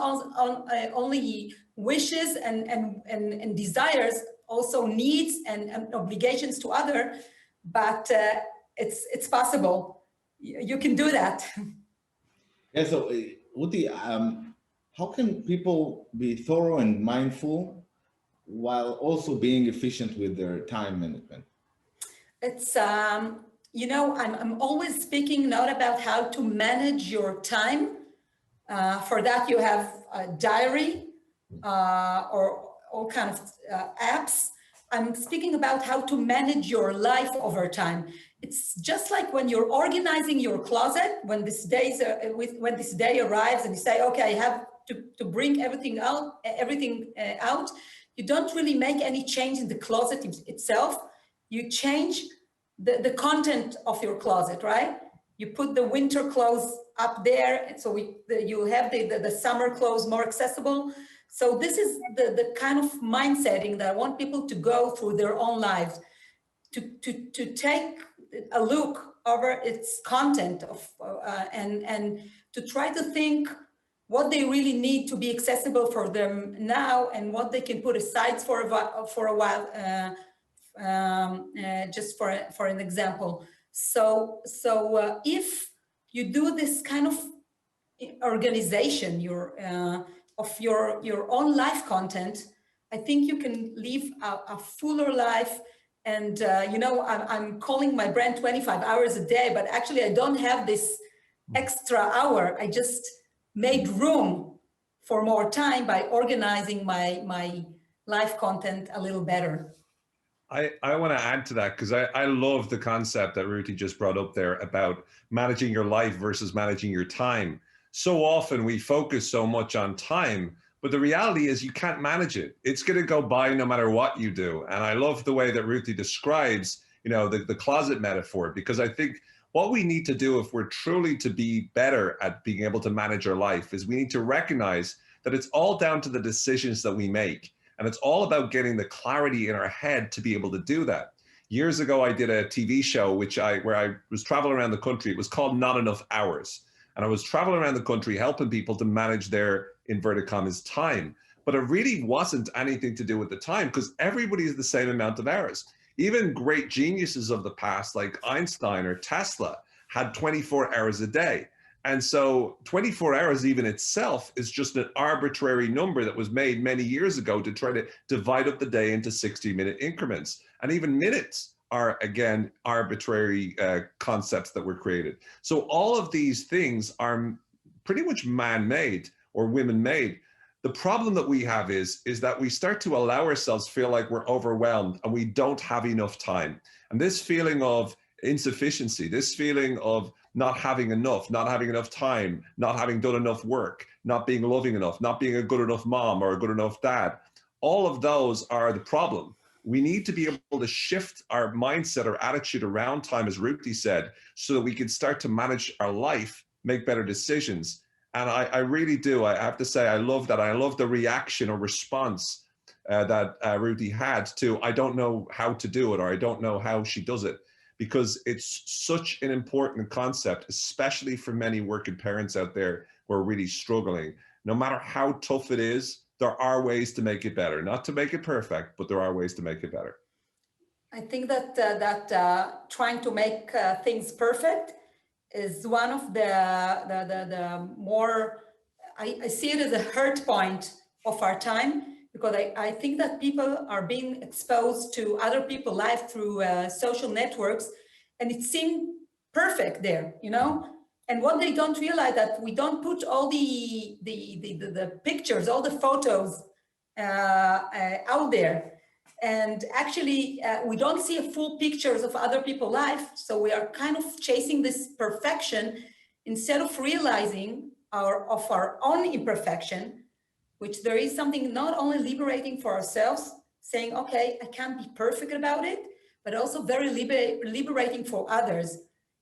only wishes and desires, also needs and obligations to other, but it's possible. You can do that. Yeah, so Ruthie, how can people be thorough and mindful while also being efficient with their time management? It's, you know, I'm always speaking not about how to manage your time. For that, you have a diary or all kinds of apps. I'm speaking about how to manage your life over time. It's just like when you're organizing your closet, when this day arrives and you say, okay, I have to bring everything out, you don't really make any change in the closet itself. You change the content of your closet, right? You put the winter clothes up there, and so you have the summer clothes more accessible. So this is the kind of mindsetting that I want people to go through their own lives, to take a look over its content and to try to think what they really need to be accessible for them now and what they can put aside for a while, just for an example. So if you do this kind of organization of your own life content, I think you can live a fuller life. And you know, I'm calling my brand 25 hours a day, but actually I don't have this extra hour. I just made room for more time by organizing my life content a little better. I want to add to that because I love the concept that Ruthie just brought up there about managing your life versus managing your time. So often we focus so much on time, but the reality is you can't manage it. It's going to go by no matter what you do. And I love the way that Ruthie describes, you know, the closet metaphor, because I think what we need to do if we're truly to be better at being able to manage our life is we need to recognize that it's all down to the decisions that we make. And it's all about getting the clarity in our head to be able to do that. Years ago, I did a TV show where I was traveling around the country. It was called Not Enough Hours. And I was traveling around the country helping people to manage their, inverted commas, time. But it really wasn't anything to do with the time because everybody has the same amount of hours. Even great geniuses of the past like Einstein or Tesla had 24 hours a day. And so 24 hours even itself is just an arbitrary number that was made many years ago to try to divide up the day into 60-minute increments. And even minutes are, again, arbitrary concepts that were created. So all of these things are pretty much man-made or women-made. The problem that we have is that we start to allow ourselves feel like we're overwhelmed and we don't have enough time. And this feeling of insufficiency, this feeling of not having enough time, not having done enough work, not being loving enough, not being a good enough mom or a good enough dad, all of those are the problem. We need to be able to shift our mindset or attitude around time, as Ruthie said, so that we can start to manage our life, make better decisions. And I really do. I have to say, I love that. I love the reaction or response that Ruthie had to, I don't know how to do it, or I don't know how she does it, because it's such an important concept, especially for many working parents out there who are really struggling. No matter how tough it is, there are ways to make it better. Not to make it perfect, but there are ways to make it better. I think that trying to make things perfect is one of the more, I see it as a hurt point of our time, because I think that people are being exposed to other people's life through social networks, and it seemed perfect there, you know? And what they don't realize that we don't put all the pictures, all the photos out there. And actually, we don't see a full pictures of other people's life. So we are kind of chasing this perfection instead of realizing our own imperfection, which there is something not only liberating for ourselves, saying, okay, I can't be perfect about it, but also very liberating for others.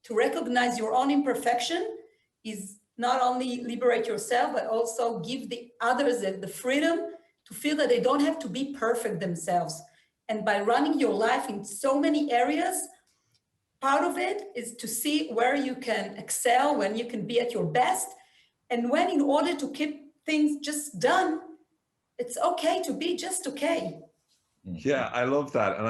To recognize your own imperfection is not only liberate yourself, but also give the others the freedom to feel that they don't have to be perfect themselves. And by running your life in so many areas, part of it is to see where you can excel, when you can be at your best, and when, in order to keep things just done, it's okay to be just okay. Yeah, I love that. And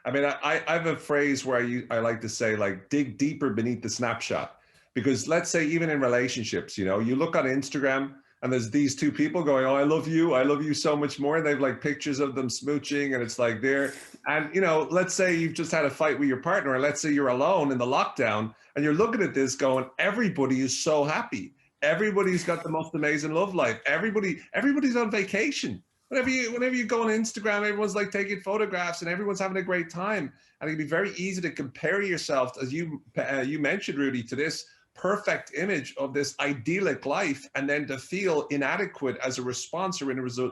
I mean, I have a phrase where I like to say, like, dig deeper beneath the snapshot. Because let's say even in relationships, you know, you look on Instagram and there's these two people going, oh, I love you so much more. And they've like pictures of them smooching and it's like there. And, you know, let's say you've just had a fight with your partner, and let's say you're alone in the lockdown and you're looking at this going, everybody is so happy. Everybody's got the most amazing love life. Everybody's on vacation. Whenever you go on Instagram, everyone's like taking photographs and everyone's having a great time. And it can be very easy to compare yourself, as you mentioned, Rudy, to this perfect image of this idyllic life, and then to feel inadequate as a response or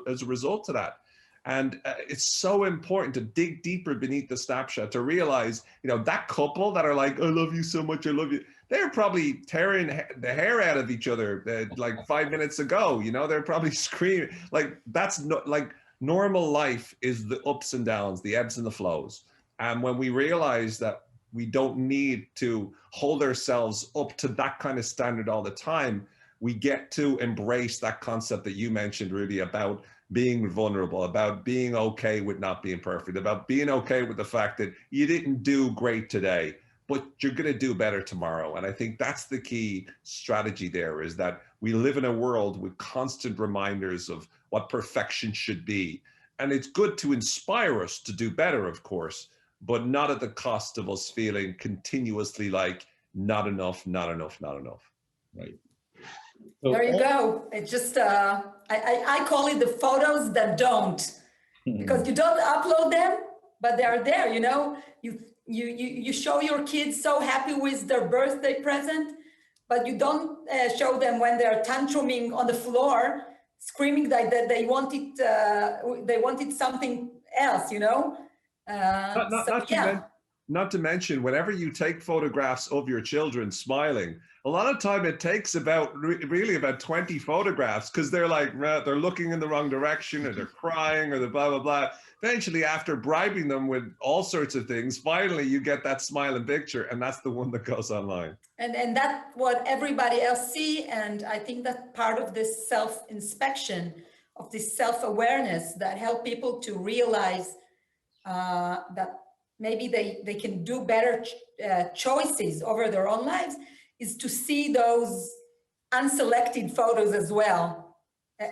as a result to that. And it's so important to dig deeper beneath the snapshot to realize, you know, that couple that are like, I love you so much, I love you. They're probably tearing the hair out of each other like 5 minutes ago. You know, they're probably screaming. Like, that's like normal life is the ups and downs, the ebbs and the flows. And when we realize that we don't need to hold ourselves up to that kind of standard all the time, we get to embrace that concept that you mentioned, Rudy, about being vulnerable, about being okay with not being perfect, about being okay with the fact that you didn't do great today, but you're going to do better tomorrow. And I think that's the key strategy there, is that we live in a world with constant reminders of what perfection should be. And it's good to inspire us to do better, of course, but not at the cost of us feeling continuously like not enough, not enough, not enough. Right. So, there you go. It's just, I call it the photos that don't, because you don't upload them, but they are there, you know. You show your kids so happy with their birthday present, but you don't show them when they're tantruming on the floor, screaming that they wanted something else, you know. Not to mention, whenever you take photographs of your children smiling, a lot of time it takes really about 20 photographs, because they're like, they're looking in the wrong direction, or they're crying, or the blah, blah, blah. Eventually, after bribing them with all sorts of things, finally you get that smiling picture, and that's the one that goes online. And that's what everybody else see. And I think that part of this self-inspection, of this self-awareness, that help people to realize that maybe they can do better choices over their own lives, is to see those unselected photos as well.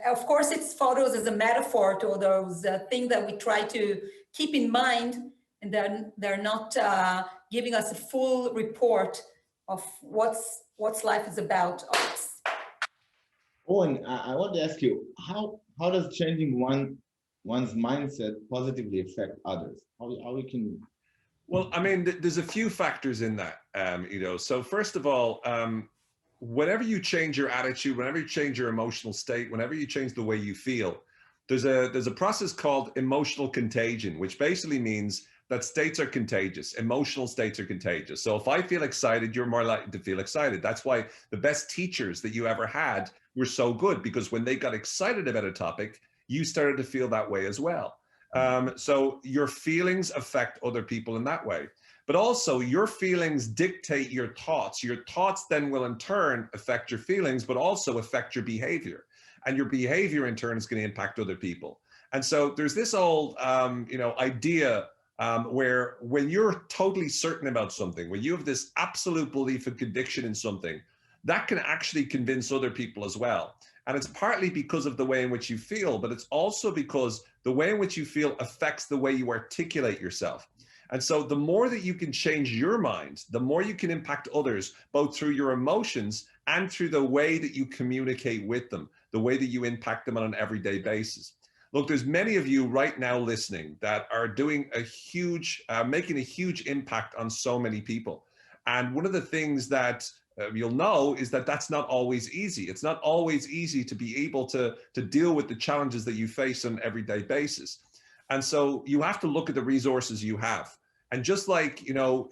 Of course, it's photos as a metaphor to those things that we try to keep in mind, and they're not giving us a full report of what's life is about. Owen, I want to ask you, how does changing one's mindset positively affect others? How we can... Well, I mean, there's a few factors in that, you know. So first of all, whenever you change your attitude, whenever you change your emotional state, whenever you change the way you feel, there's a process called emotional contagion, which basically means that states are contagious. Emotional states are contagious. So if I feel excited, you're more likely to feel excited. That's why the best teachers that you ever had were so good, because when they got excited about a topic, you started to feel that way as well. So your feelings affect other people in that way, but also your feelings dictate your thoughts. Your thoughts then will in turn affect your feelings, but also affect your behavior, and your behavior in turn is going to impact other people. And so there's this old, you know, idea where when you're totally certain about something, when you have this absolute belief and conviction in something, that can actually convince other people as well. And it's partly because of the way in which you feel, but it's also because the way in which you feel affects the way you articulate yourself. And so the more that you can change your mind, the more you can impact others, both through your emotions and through the way that you communicate with them, the way that you impact them on an everyday basis. Look, there's many of you right now listening that are doing a huge, making a huge impact on so many people. And one of the things that you'll know is that that's not always easy. It's not always easy to be able to deal with the challenges that you face on an everyday basis. And so you have to look at the resources you have. And just like, you know,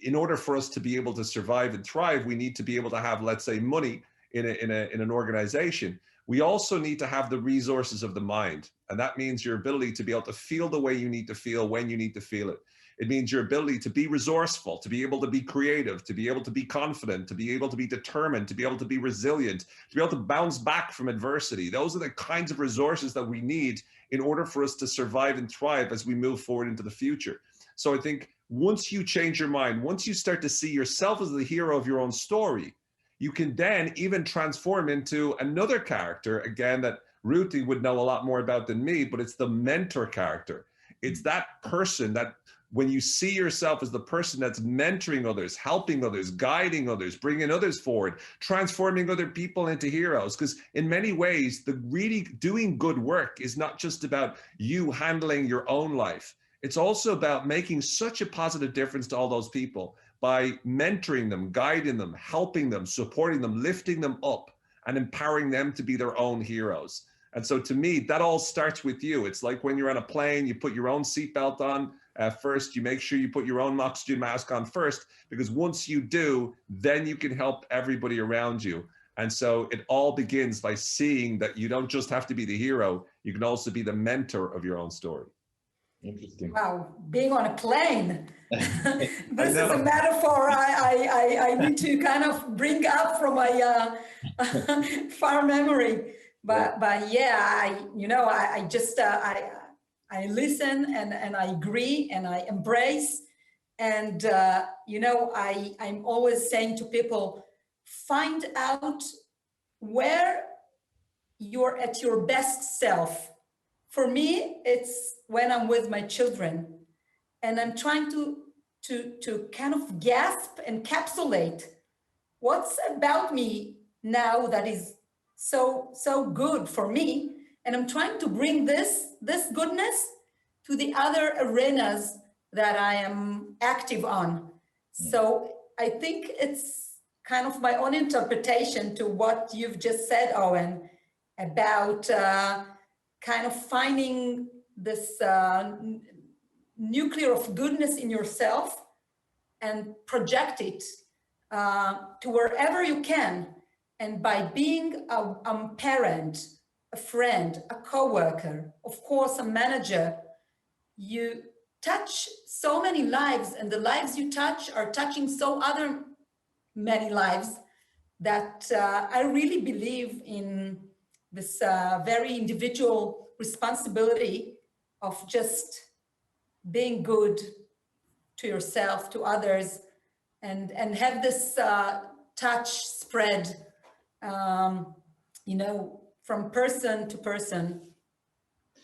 in order for us to be able to survive and thrive, we need to be able to have, let's say, money in an organization. we also need to have the resources of the mind. And that means your ability to be able to feel the way you need to feel when you need to feel it. It means your ability to be resourceful, to be able to be creative, to be able to be confident, to be able to be determined, to be able to be resilient, to be able to bounce back from adversity. Those are the kinds of resources that we need in order for us to survive and thrive as we move forward into the future. So I think once you change your mind, once you start to see yourself as the hero of your own story, you can then even transform into another character, again, that Ruthie would know a lot more about than me, but it's the mentor character. It's that person that when you see yourself as the person that's mentoring others, helping others, guiding others, bringing others forward, transforming other people into heroes. Because in many ways, the really doing good work is not just about you handling your own life. It's also about making such a positive difference to all those people by mentoring them, guiding them, helping them, supporting them, lifting them up, and empowering them to be their own heroes. And so to me, that all starts with you. It's like when you're on a plane, you put your own seatbelt on first, you make sure you put your own oxygen mask on first, because once you do, then you can help everybody around you. And so it all begins by seeing that you don't just have to be the hero, you can also be the mentor of your own story. Interesting. Wow, being on a plane. This is a metaphor I need to kind of bring up from my far memory. But yeah, I listen and I agree and I embrace. And, I'm always saying to people, find out where you're at your best self. For me, it's when I'm with my children and I'm trying to kind of gasp and encapsulate what's about me now that is so good for me. And I'm trying to bring this goodness to the other arenas that I am active on. So I think it's kind of my own interpretation to what you've just said, Owen, about kind of finding this nuclear of goodness in yourself and project it to wherever you can. And by being a parent, a friend, a coworker, of course, a manager, you touch so many lives, and the lives you touch are touching so other many lives that I really believe in this very individual responsibility of just being good to yourself, to others, and have this touch spread, from person to person,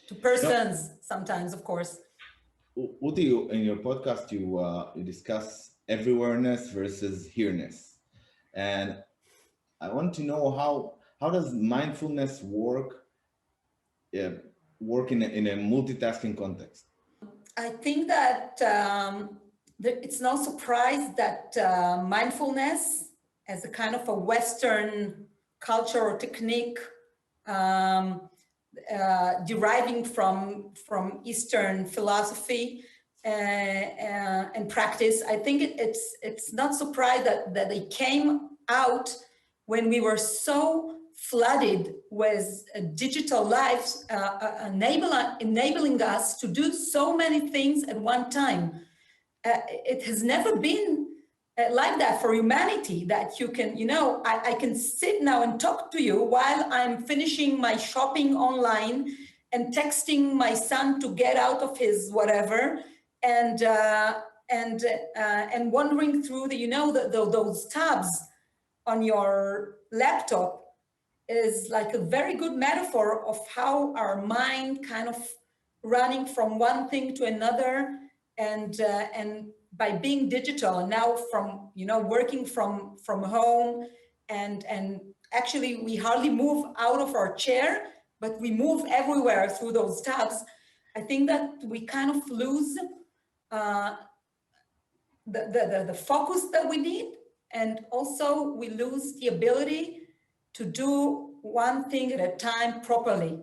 to persons sometimes, of course. Uti, in your podcast, you discuss everywhereness versus here-ness. And I want to know how does mindfulness work in a multitasking context? I think that it's no surprise that mindfulness as a kind of a Western culture or technique deriving from Eastern philosophy and practice. I think it's not surprised that they came out when we were so flooded with digital lives, enabling us to do so many things at one time. It has never been like that for humanity, that you can, I can sit now and talk to you while I'm finishing my shopping online and texting my son to get out of his whatever, and wandering through those tabs on your laptop is like a very good metaphor of how our mind kind of running from one thing to another, and by being digital, and now from working from home, and actually we hardly move out of our chair, but we move everywhere through those tabs. I think that we kind of lose the focus that we need, and also we lose the ability to do one thing at a time properly.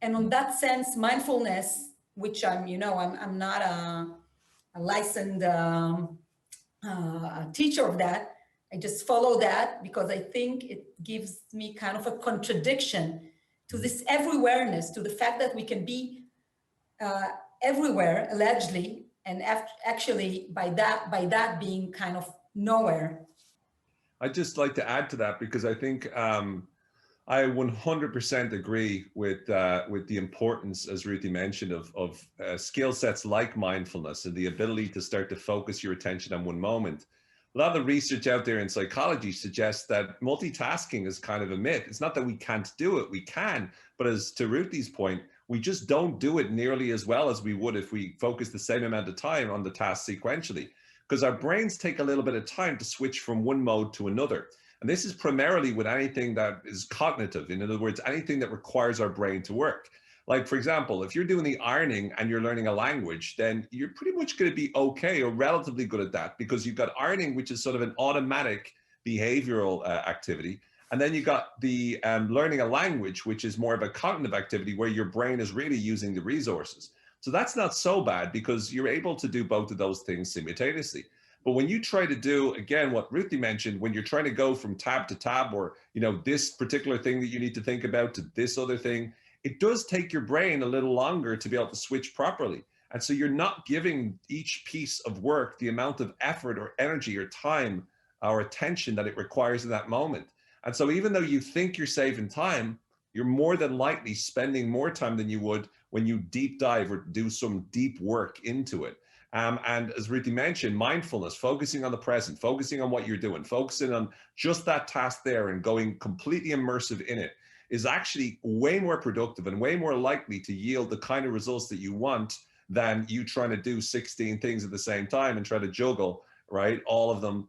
And on that sense, mindfulness, which I'm not a licensed teacher of that. I just follow that because I think it gives me kind of a contradiction to this everywhereness, to the fact that we can be everywhere, allegedly, and actually by that being kind of nowhere. I'd just like to add to that, because I think I 100% agree with the importance, as Ruthie mentioned, of skill sets like mindfulness and the ability to start to focus your attention on one moment. A lot of the research out there in psychology suggests that multitasking is kind of a myth. It's not that we can't do it, we can, but as to Ruthie's point, we just don't do it nearly as well as we would if we focus the same amount of time on the task sequentially, because our brains take a little bit of time to switch from one mode to another. And this is primarily with anything that is cognitive. In other words, anything that requires our brain to work. Like, for example, if you're doing the ironing and you're learning a language, then you're pretty much going to be okay or relatively good at that, because you've got ironing, which is sort of an automatic behavioral activity. And then you got the learning a language, which is more of a cognitive activity where your brain is really using the resources. So that's not so bad, because you're able to do both of those things simultaneously. But when you try to do, again, what Ruthie mentioned, when you're trying to go from tab to tab, or, you know, this particular thing that you need to think about to this other thing, it does take your brain a little longer to be able to switch properly. And so you're not giving each piece of work the amount of effort or energy or time or attention that it requires in that moment. And so even though you think you're saving time, you're more than likely spending more time than you would when you deep dive or do some deep work into it. And as Ruthie mentioned, mindfulness, focusing on the present, focusing on what you're doing, focusing on just that task there and going completely immersive in it, is actually way more productive and way more likely to yield the kind of results that you want than you trying to do 16 things at the same time and try to juggle, right, all of them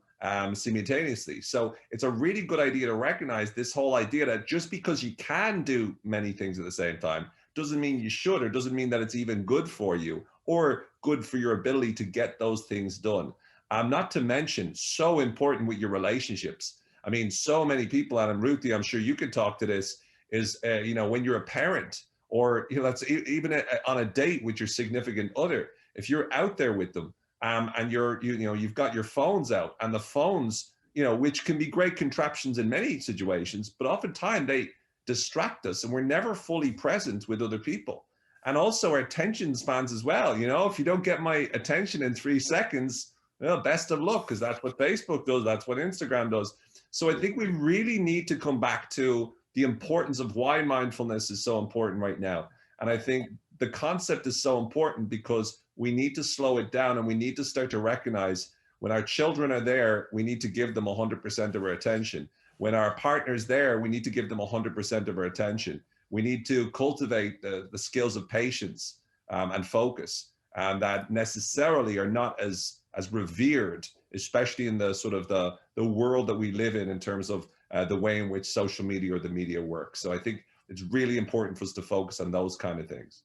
simultaneously. So it's a really good idea to recognize this whole idea that just because you can do many things at the same time doesn't mean you should, or doesn't mean that it's even good for you or good for your ability to get those things done. Not to mention, so important with your relationships. I mean, so many people, and Ruthie, I'm sure you could talk to this, is, you know, when you're a parent, or, you know, that's even on a date with your significant other, if you're out there with them, and you've got your phones out, and the phones, you know, which can be great contraptions in many situations, but oftentimes they distract us and we're never fully present with other people. And also our attention spans as well. You know, if you don't get my attention in 3 seconds, well, best of luck, because that's what Facebook does, that's what Instagram does. So I think we really need to come back to the importance of why mindfulness is so important right now. And I think the concept is so important because we need to slow it down, and we need to start to recognize when our children are there, we need to give them 100% of our attention. When our partner's there, we need to give them 100% of our attention. We need to cultivate the skills of patience and focus, and that necessarily are not as revered, especially in the sort of the world that we live in terms of the way in which social media or the media works. So I think it's really important for us to focus on those kind of things.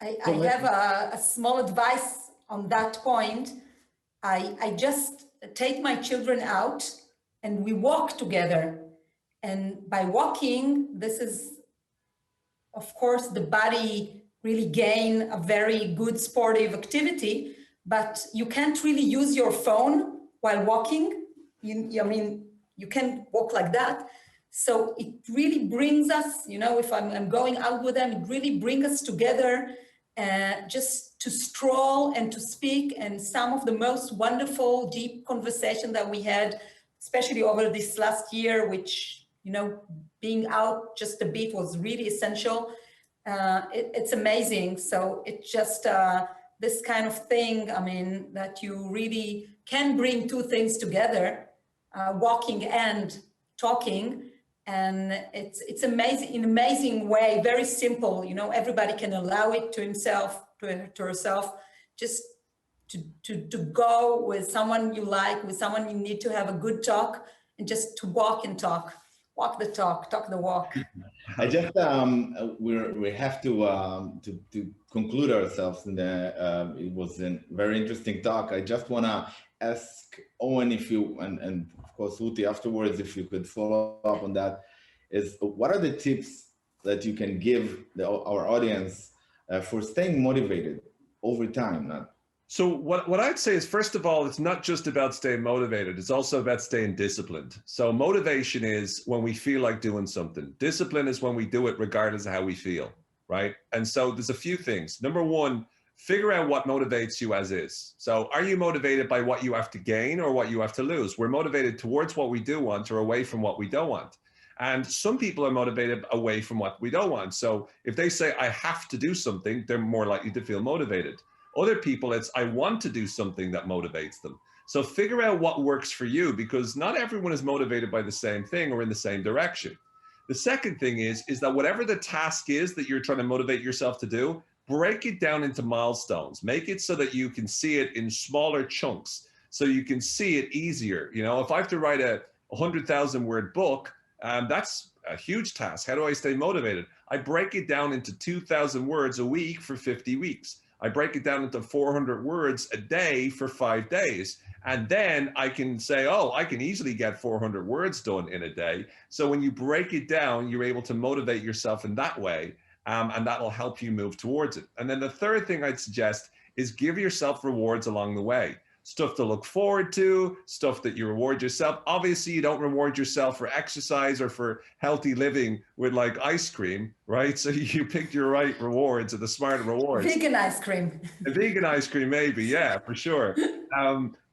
I have a small advice on that point. I just take my children out and we walk together. And by walking, this is, of course, the body really gain a very good sportive activity, but you can't really use your phone while walking. I mean, you can't walk like that. So it really brings us, you know, if I'm going out with them, it really brings us together just to stroll and to speak. And some of the most wonderful, deep conversation that we had, especially over this last year, which, you know, being out just a bit was really essential. It's amazing. So it's just this kind of thing, I mean, that you really can bring two things together, walking and talking. And it's amazing, in an amazing way, very simple. You know, everybody can allow it to himself, to herself, just to go with someone you like, with someone you need to have a good talk, and just to walk and talk. Walk the talk, talk the walk. I just we have to conclude ourselves, and it was a very interesting talk. I just want to ask Owen if you and of course Ruthie afterwards, if you could follow up on that. Is what are the tips that you can give our audience for staying motivated over time, not So what I'd say is, first of all, it's not just about staying motivated. It's also about staying disciplined. So motivation is when we feel like doing something. Discipline is when we do it regardless of how we feel, right? And so there's a few things. Number one, figure out what motivates you as is. So are you motivated by what you have to gain or what you have to lose? We're motivated towards what we do want or away from what we don't want. And some people are motivated away from what we don't want. So if they say, I have to do something, they're more likely to feel motivated. Other people, it's I want to do something that motivates them. So figure out what works for you, because not everyone is motivated by the same thing or in the same direction. The second thing is that whatever the task is that you're trying to motivate yourself to do, break it down into milestones. Make it so that you can see it in smaller chunks, so you can see it easier. You know, if I have to write a 100,000 word book, that's a huge task. How do I stay motivated? I break it down into 2,000 words a week for 50 weeks. I break it down into 400 words a day for 5 days. And then I can say, oh, I can easily get 400 words done in a day. So when you break it down, you're able to motivate yourself in that way. And that'll help you move towards it. And then the third thing I'd suggest is give yourself rewards along the way. Stuff to look forward to, stuff that you reward yourself. Obviously, you don't reward yourself for exercise or for healthy living with like ice cream, right? So you picked your right rewards or the smart rewards. Vegan ice cream. Vegan ice cream, maybe, yeah, for sure.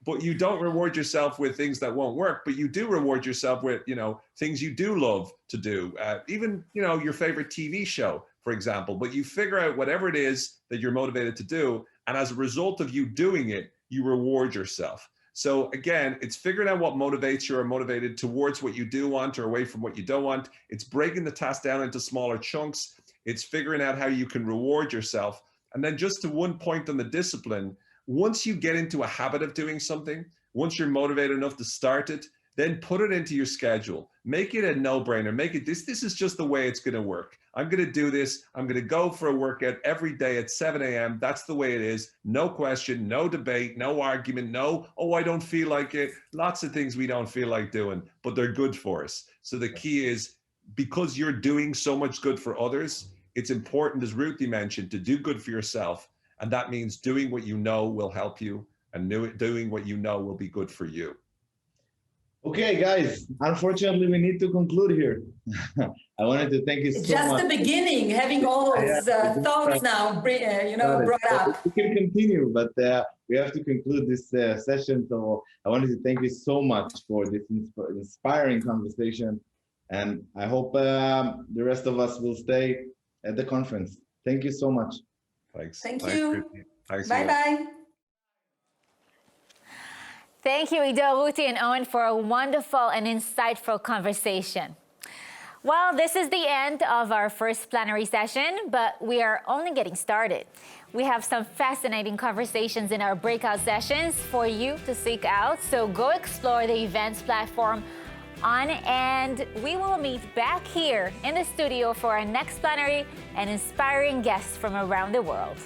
But you don't reward yourself with things that won't work, but you do reward yourself with, you know, things you do love to do. Even, you know, your favorite TV show, for example, but you figure out whatever it is that you're motivated to do. And as a result of you doing it, you reward yourself. So again, it's figuring out what motivates you or motivated towards what you do want or away from what you don't want. It's breaking the task down into smaller chunks. It's figuring out how you can reward yourself. And then just to one point on the discipline, once you get into a habit of doing something, once you're motivated enough to start it, then put it into your schedule. Make it a no-brainer. Make it this is just the way it's gonna work. I'm gonna do this. I'm gonna go for a workout every day at 7 a.m. That's the way it is. No question, no debate, no argument, no, oh, I don't feel like it. Lots of things we don't feel like doing, but they're good for us. So the key is, because you're doing so much good for others, it's important, as Ruthie mentioned, to do good for yourself. And that means doing what you know will help you and doing what you know will be good for you. Okay, guys, unfortunately, we need to conclude here. I wanted to thank you so much. Just the beginning, having all those thoughts now, brought up. We can continue, but we have to conclude this session. So I wanted to thank you so much for this inspiring conversation. And I hope the rest of us will stay at the conference. Thank you so much. Thanks. Thank you. Thanks. Bye-bye. Thank you, Ido, Ruthie, and Owen, for a wonderful and insightful conversation. Well, this is the end of our first plenary session, but we are only getting started. We have some fascinating conversations in our breakout sessions for you to seek out, so go explore the events platform and we will meet back here in the studio for our next plenary and inspiring guests from around the world.